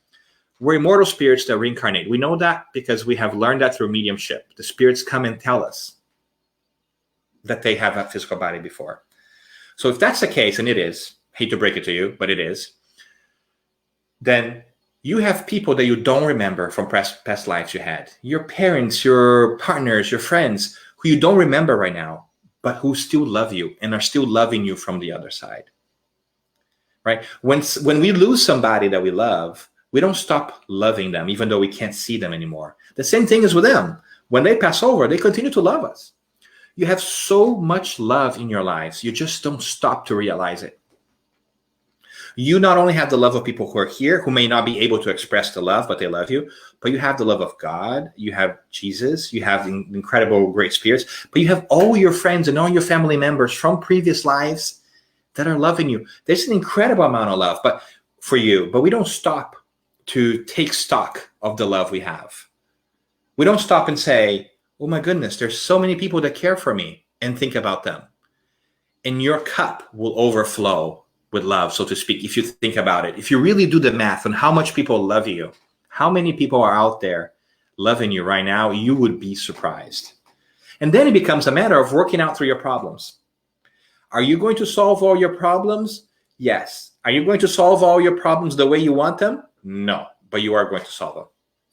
Speaker 2: We're immortal spirits that reincarnate. We know that because we have learned that through mediumship. The spirits come and tell us that they have a physical body before. So if that's the case, and it is, hate to break it to you, but it is, then you have people that you don't remember from past lives you had. Your parents, your partners, your friends, who you don't remember right now, but who still love you and are still loving you from the other side, right? When we lose somebody that we love, we don't stop loving them, even though we can't see them anymore. The same thing is with them. When they pass over, they continue to love us. You have so much love in your lives, you just don't stop to realize it. You not only have the love of people who are here, who may not be able to express the love, but they love you, but you have the love of God, you have Jesus, you have the incredible great spirits, but you have all your friends and all your family members from previous lives that are loving you. There's an incredible amount of love but for you, but we don't stop to take stock of the love we have. We don't stop and say, oh my goodness, there's so many people that care for me, and think about them. And your cup will overflow with love, so to speak, if you think about it. If you really do the math on how much people love you, how many people are out there loving you right now, you would be surprised. And then it becomes a matter of working out through your problems. Are you going to solve all your problems? Yes. Are you going to solve all your problems the way you want them? No, but you are going to solve them,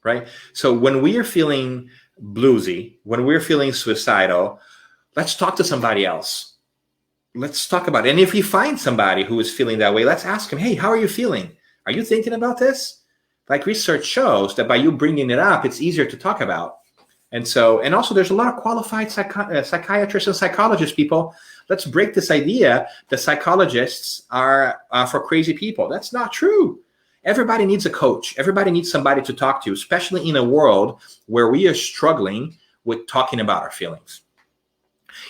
Speaker 2: right? So when we are feeling bluesy, when we're feeling suicidal, let's talk to somebody else. Let's talk about it. And if we find somebody who is feeling that way, let's ask them, hey, how are you feeling? Are you thinking about this? Like, research shows that by you bringing it up, it's easier to talk about. And also there's a lot of qualified psychiatrists and psychologists, people. Let's break this idea that psychologists are for crazy people. That's not true. Everybody needs a coach. Everybody needs somebody to talk to, especially in a world where we are struggling with talking about our feelings.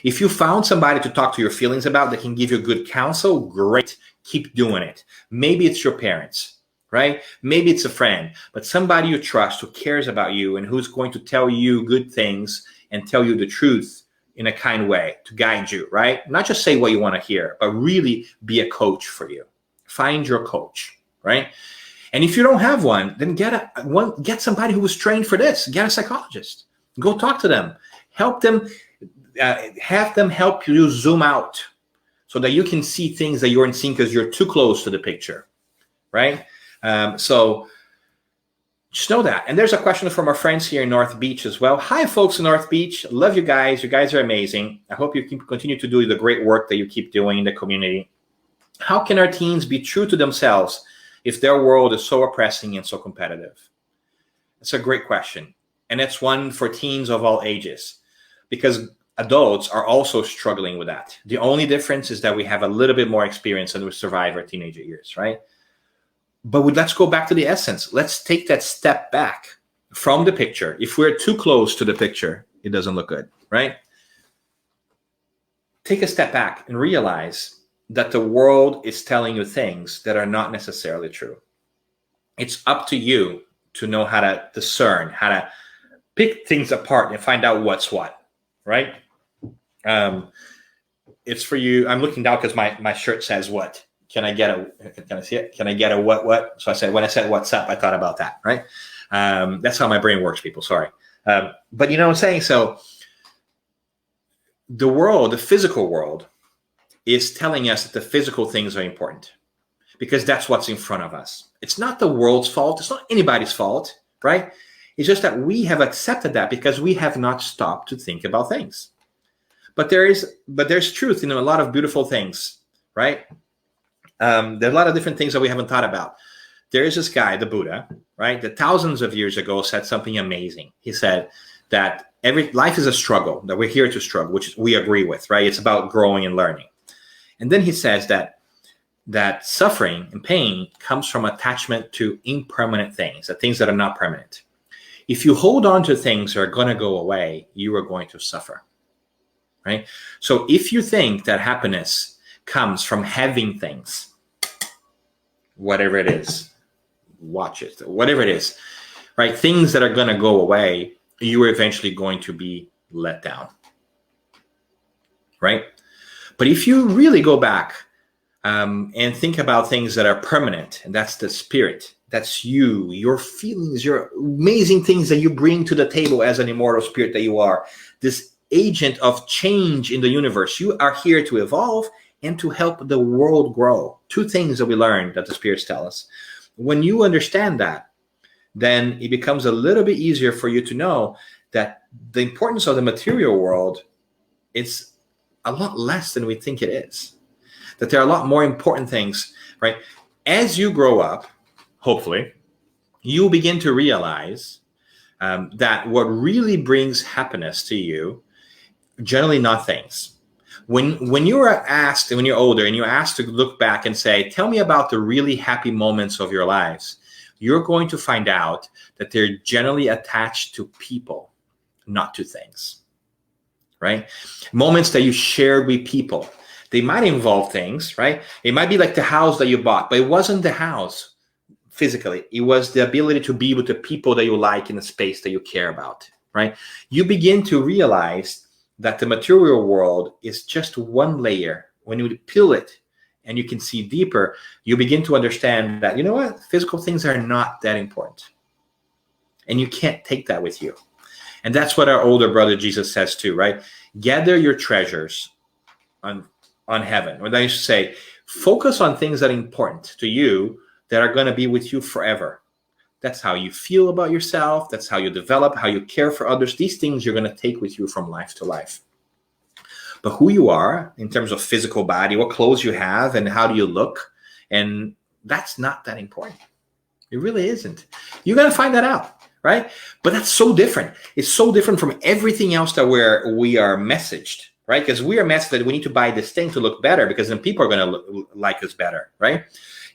Speaker 2: If you found somebody to talk to your feelings about that can give you good counsel, great. Keep doing it. Maybe it's your parents, right? Maybe it's a friend, but somebody you trust who cares about you and who's going to tell you good things and tell you the truth in a kind way to guide you, right? Not just say what you want to hear, but really be a coach for you. Find your coach, right? And if you don't have one, then get somebody who was trained for this. Get a psychologist. Go talk to them. Help them. Have them help you zoom out so that you can see things that you aren't seeing because you're too close to the picture, right? So just know that. And there's a question from our friends here in North Beach as well. Hi, folks in North Beach. Love you guys. You guys are amazing. I hope you continue to do the great work that you keep doing in the community. How can our teens be true to themselves if their world is so oppressing and so competitive? It's a great question. And it's one for teens of all ages, because adults are also struggling with that. The only difference is that we have a little bit more experience and we survive our teenager years, right? But let's go back to the essence. Let's take that step back from the picture. If we're too close to the picture, it doesn't look good, right? Take a step back and realize that the world is telling you things that are not necessarily true. It's up to you to know how to discern, how to pick things apart and find out what's what, right? It's for you. I'm looking down because my shirt says what. Can I see it? Can I get a what? So when I said what's up, I thought about that, right? That's how my brain works, people. Sorry. But you know what I'm saying? So the world, the physical world, is telling us that the physical things are important because that's what's in front of us. It's not the world's fault. It's not anybody's fault, right? It's just that we have accepted that because we have not stopped to think about things. But there's truth in a lot of beautiful things, right? There are a lot of different things that we haven't thought about. There is this guy, the Buddha, right, that thousands of years ago said something amazing. He said that life is a struggle, that we're here to struggle, which we agree with, right? It's about growing and learning. And then he says that suffering and pain comes from attachment to impermanent things, the things that are not permanent. If you hold on to things that are going to go away, you are going to suffer, right? So if you think that happiness comes from having things, whatever it is, watch it, whatever it is, right? Things that are going to go away, you are eventually going to be let down, right? But if you really go back and think about things that are permanent, and that's the spirit, that's you, your feelings, your amazing things that you bring to the table as an immortal spirit that you are, this agent of change in the universe. You are here to evolve and to help the world grow. Two things that we learned that the spirits tell us. When you understand that, then it becomes a little bit easier for you to know that the importance of the material world is a lot less than we think it is. That there are a lot more important things, right? As you grow up, hopefully, you begin to realize that what really brings happiness to you, generally not things. When you're asked, and when you're older, and you're asked to look back and say, tell me about the really happy moments of your lives, you're going to find out that they're generally attached to people, not to things, right? Moments that you shared with people. They might involve things, right? It might be like the house that you bought, but it wasn't the house physically. It was the ability to be with the people that you like in the space that you care about, right? You begin to realize that the material world is just one layer. When you peel it and you can see deeper, you begin to understand that, you know what, physical things are not that important. And you can't take that with you. And that's what our older brother Jesus says too, right? Gather your treasures on heaven. Or that is to say, focus on things that are important to you, that are going to be with you forever. That's how you feel about yourself. That's how you develop, how you care for others. These things you're going to take with you from life to life. But who you are in terms of physical body, what clothes you have, and how do you look, and that's not that important. It really isn't. You're going to find that out, right? But that's so different. It's so different from everything else that we are messaged, right? Because we are messaged that we need to buy this thing to look better, because then people are going to like us better, right?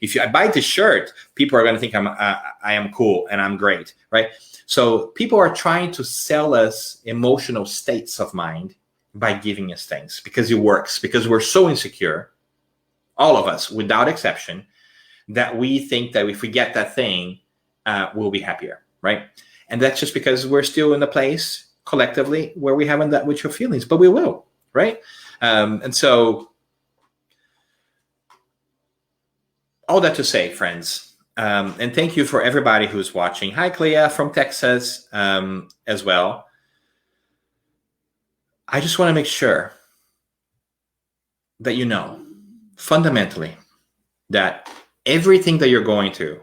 Speaker 2: If I buy this shirt, people are going to think I am cool and I'm great, right? So people are trying to sell us emotional states of mind by giving us things, because it works, because we're so insecure, all of us, without exception, that we think that if we get that thing, we'll be happier, right? And that's just because we're still in the place collectively where we haven't that much of feelings, but we will, right? And so all that to say, friends, and thank you for everybody who's watching. Hi, Clea from Texas as well. I just want to make sure that you know, fundamentally, that everything that you're going through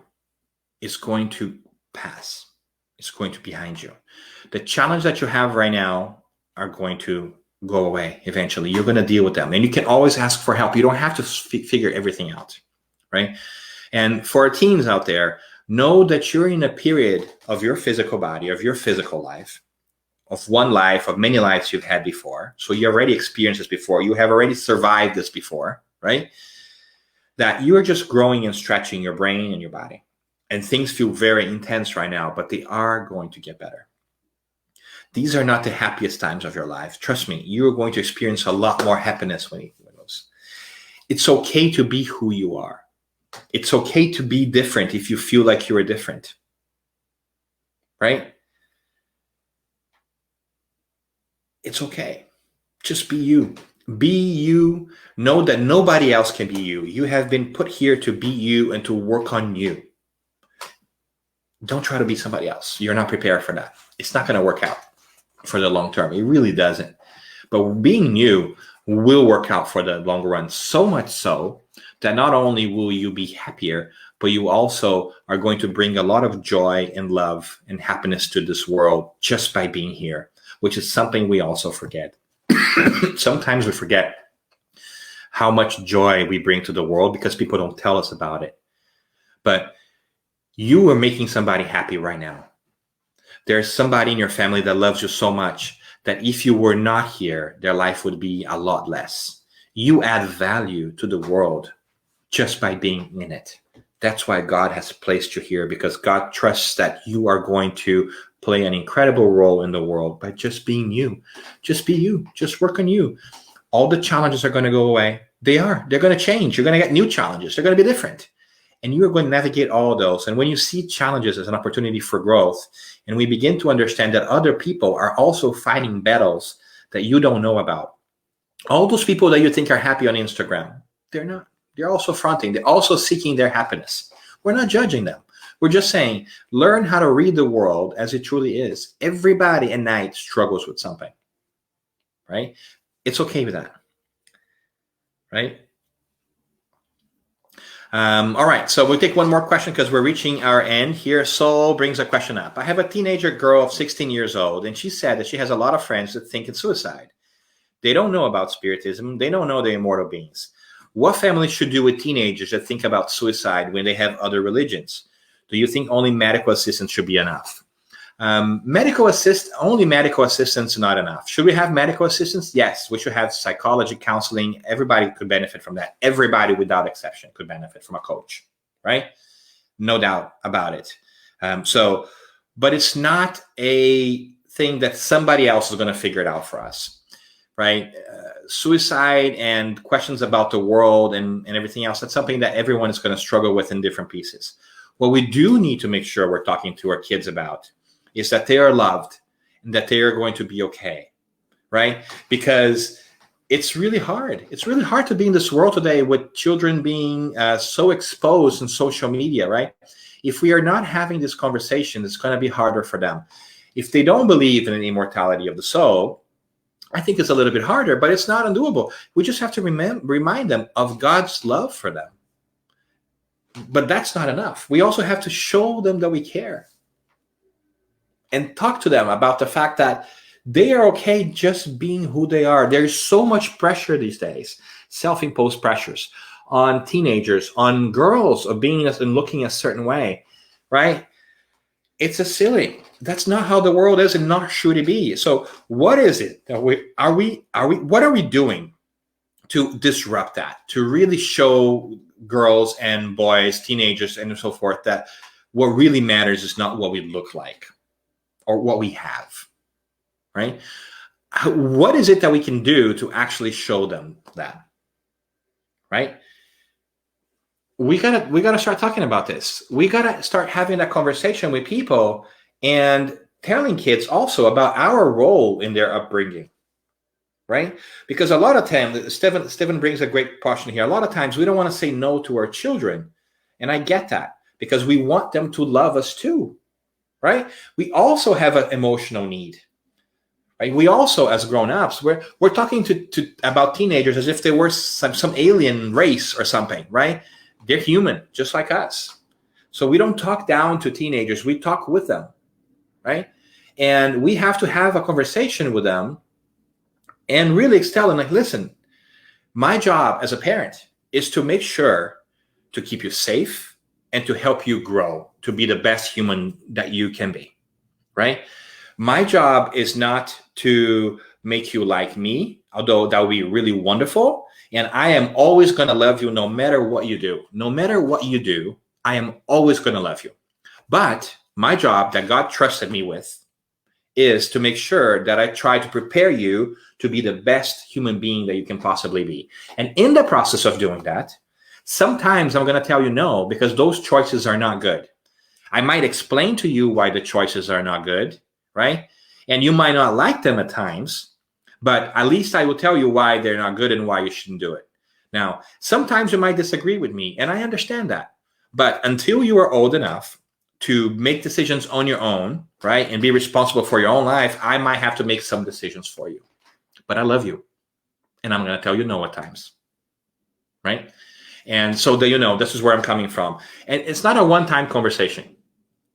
Speaker 2: is going to pass. It's going to be behind you. The challenge that you have right now are going to go away eventually. You're going to deal with them. And you can always ask for help. You don't have to figure everything out, right? And for our teens out there, know that you're in a period of your physical body, of your physical life, of one life, of many lives you've had before. So you already experienced this before. You have already survived this before, right? That you are just growing and stretching your brain and your body. And things feel very intense right now, but they are going to get better. These are not the happiest times of your life. Trust me, you are going to experience a lot more happiness when it goes. It's okay to be who you are. It's okay to be different if you feel like you are different, right? It's okay. Just be you. Be you. Know that nobody else can be you. You have been put here to be you and to work on you. Don't try to be somebody else. You're not prepared for that. It's not going to work out for the long term. It really doesn't. But being you will work out for the long run, so much so that not only will you be happier, but you also are going to bring a lot of joy and love and happiness to this world just by being here, which is something we also forget. Sometimes we forget how much joy we bring to the world because people don't tell us about it. But you are making somebody happy right now. There's somebody in your family that loves you so much that if you were not here, their life would be a lot less. You add value to the world just by being in it. That's why God has placed you here, because God trusts that you are going to play an incredible role in the world by just being you. Just be you. Just work on you. All the challenges are going to go away. They're going to change. You're going to get new challenges. They're going to be different. And you are going to navigate all those. And when you see challenges as an opportunity for growth, and we begin to understand that other people are also fighting battles that you don't know about. All those people that you think are happy on Instagram, they're not. They're also fronting. They're also seeking their happiness. We're not judging them. We're just saying, learn how to read the world as it truly is. Everybody at night struggles with something, right? It's okay with that, right? All right, so we'll take one more question because we're reaching our end here. Sol brings a question up. I have a teenager girl of 16 years old, and she said that she has a lot of friends that think it's suicide. They don't know about spiritism. They don't know they're immortal beings. What families should do with teenagers that think about suicide when they have other religions? Do you think only medical assistance should be enough? Only medical assistance is not enough. Should we have medical assistance? Yes, we should have psychology, counseling. Everybody could benefit from that. Everybody without exception could benefit from a coach, right? No doubt about it. But it's not a thing that somebody else is going to figure it out for us, right? Suicide and questions about the world and everything else, that's something that everyone is going to struggle with in different pieces. What we do need to make sure we're talking to our kids about is that they are loved and that they are going to be okay, right? Because it's really hard. It's really hard to be in this world today with children being so exposed in social media, right? If we are not having this conversation, it's going to be harder for them. If they don't believe in an immortality of the soul, I think it's a little bit harder, but it's not undoable. We just have to remind them of God's love for them. But that's not enough. We also have to show them that we care and talk to them about the fact that they are okay just being who they are. There's so much pressure these days, self-imposed pressures on teenagers, on girls of being and looking a certain way, right? It's a silly. That's not how the world is, and not should it be. So what is it that what are we doing to disrupt that, to really show girls and boys, teenagers, and so forth that what really matters is not what we look like or what we have, right? What is it that we can do to actually show them that, right? We gotta start talking about this. We gotta start having that conversation with people and telling kids also about our role in their upbringing, right? Because a lot of times, Stephen brings a great portion here. A lot of times we don't want to say no to our children. And I get that because we want them to love us too, right? We also have an emotional need, right? We also, as grown-ups, we're talking about teenagers as if they were some alien race or something, right? They're human, just like us. So we don't talk down to teenagers. We talk with them, right? And we have to have a conversation with them and really tell them, like, listen, my job as a parent is to make sure to keep you safe and to help you grow to be the best human that you can be, right? My job is not to make you like me, although that would be really wonderful. And I am always going to love you no matter what you do. No matter what you do, I am always going to love you. But my job that God trusted me with is to make sure that I try to prepare you to be the best human being that you can possibly be. And in the process of doing that, sometimes I'm going to tell you no, because those choices are not good. I might explain to you why the choices are not good, right? And you might not like them at times, but at least I will tell you why they're not good and why you shouldn't do it. Now, sometimes you might disagree with me, and I understand that. But until you are old enough to make decisions on your own, right, and be responsible for your own life, I might have to make some decisions for you. But I love you, and I'm going to tell you no at times, right? And so that you know, this is where I'm coming from. And it's not a one-time conversation.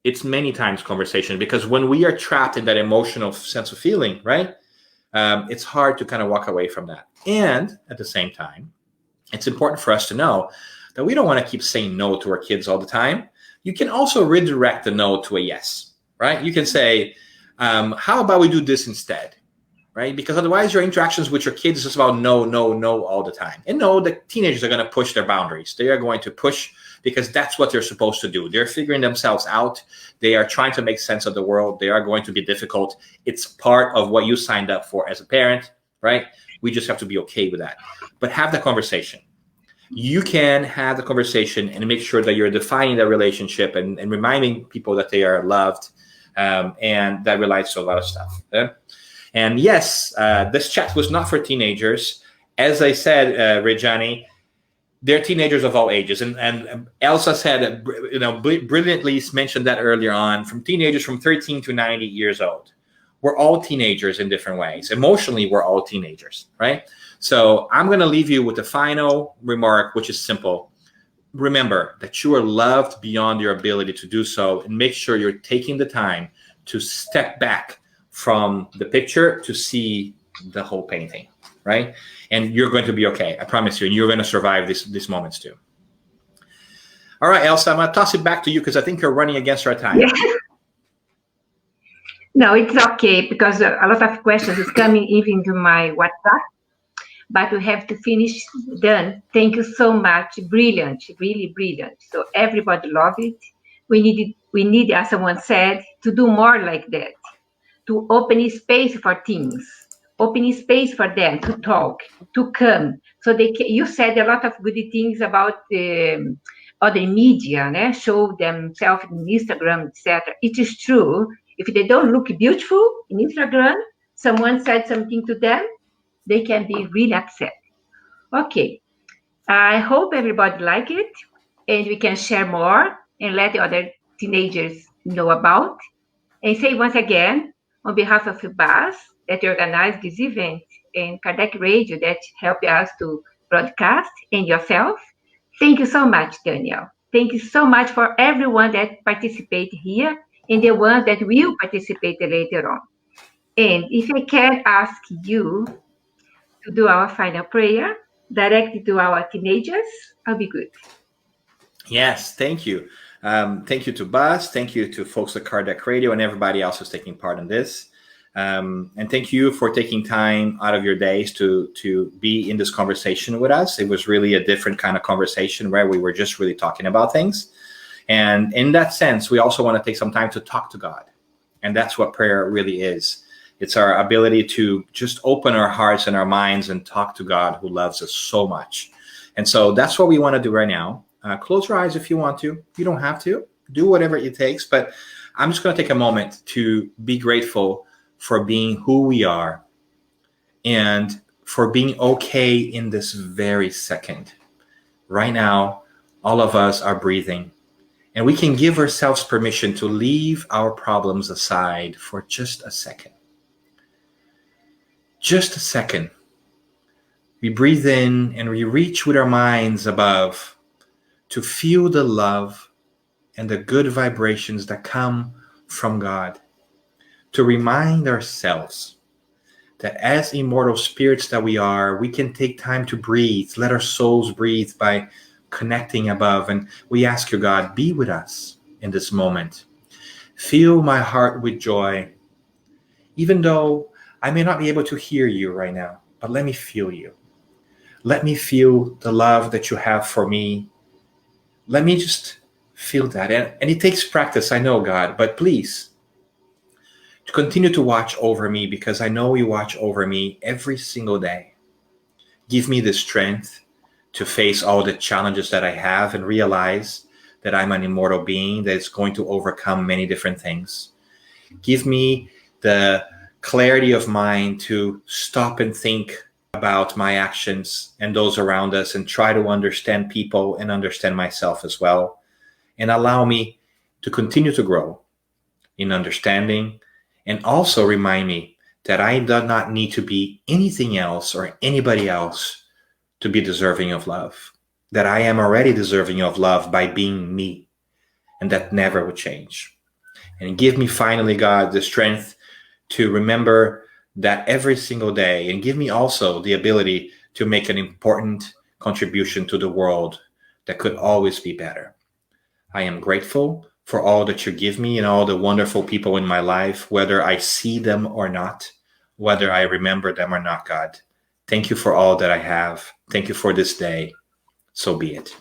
Speaker 2: It's many times conversation, because when we are trapped in that emotional sense of feeling, right, it's hard to kind of walk away from that. And at the same time, it's important for us to know that we don't want to keep saying no to our kids all the time. You can also redirect the no to a yes, right? You can say, how about we do this instead, right? Because otherwise your interactions with your kids is just about no, no, no all the time. And no, the teenagers are going to push their boundaries. They are going to push because that's what they're supposed to do. They're figuring themselves out. They are trying to make sense of the world. They are going to be difficult. It's part of what you signed up for as a parent, right? We just have to be okay with that. But have the conversation. You can have the conversation and make sure that you're defining the relationship and reminding people that they are loved, and that relates to a lot of stuff. And yes, this chat was not for teenagers. As I said, Rejani, they're teenagers of all ages. And Elsa said, brilliantly mentioned that earlier on, from teenagers from 13 to 90 years old. We're all teenagers in different ways. Emotionally, we're all teenagers, right? So I'm going to leave you with a final remark, which is simple. Remember that you are loved beyond your ability to do so, and make sure you're taking the time to step back from the picture to see the whole painting, right? And you're going to be okay. I promise you. And you're going to survive these moments too. All right, Elsa, I'm going to toss it back to you because I think you're running against our time.
Speaker 1: Yeah. No, it's okay because a lot of questions is coming even to my WhatsApp, but we have to finish. Done. Thank you so much. Brilliant, really brilliant. So everybody love it. We need, as someone said, to do more like that, to open a space for things, open a space for them to talk, to come. So you said a lot of good things about other media, show themselves in Instagram, etc. It is true. If they don't look beautiful in Instagram, someone said something to them, they can be really upset. Okay. I hope everybody like it and we can share more and let the other teenagers know about. And say once again, on behalf of Bas that organized this event and Kardec Radio that helped us to broadcast and yourself, thank you so much, Daniel. Thank you so much for everyone that participated here and the ones that will participate later on. And if I can ask you to do our final prayer directed to our teenagers, I'll be good.
Speaker 2: Yes, thank you. Thank you to Bas. Thank you to folks at Kardec Radio and everybody else who's taking part in this. And thank you for taking time out of your days to be in this conversation with us. It was really a different kind of conversation where we were just really talking about things. And in that sense, we also want to take some time to talk to God. And that's what prayer really is. It's our ability to just open our hearts and our minds and talk to God who loves us so much. And so that's what we want to do right now. Close your eyes if you want to. You don't have to. Do whatever it takes. But I'm just going to take a moment to be grateful for being who we are and for being okay in this very second. Right now, all of us are breathing. And we can give ourselves permission to leave our problems aside for just a second. Just a second. We breathe in and we reach with our minds above to feel the love and the good vibrations that come from God. To remind ourselves that as immortal spirits that we are, we can take time to breathe, let our souls breathe by connecting above. And we ask you, God, be with us in this moment. Fill my heart with joy, even though I may not be able to hear you right now, but let me feel you. Let me feel the love that you have for me. Let me just feel that. And it takes practice, I know, God, but please, to continue to watch over me because I know you watch over me every single day. Give me the strength to face all the challenges that I have and realize that I'm an immortal being that is going to overcome many different things. Give me the clarity of mind to stop and think about my actions and those around us and try to understand people and understand myself as well. And allow me to continue to grow in understanding and also remind me that I do not need to be anything else or anybody else to be deserving of love. That I am already deserving of love by being me. And that never will change. And give me finally, God, the strength to remember that every single day, and give me also the ability to make an important contribution to the world that could always be better. I am grateful for all that you give me and all the wonderful people in my life, whether I see them or not, whether I remember them or not, God. Thank you for all that I have. Thank you for this day. So be it.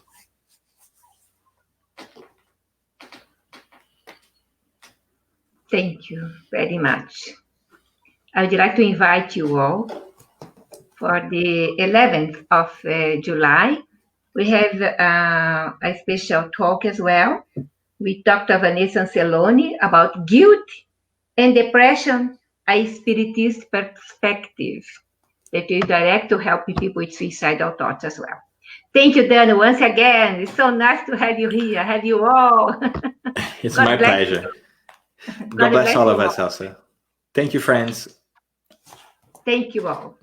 Speaker 1: Thank you very much. I would like to invite you all for the 11th of July. We have a special talk as well with Dr. Vanessa Anceloni about guilt and depression, a spiritist perspective that is direct to help people with suicidal thoughts as well. Thank you, Dan, once again. It's so nice to have you here, have you all.
Speaker 2: It's my pleasure. God bless all of us, Elsa. Thank you, friends.
Speaker 1: Thank you all.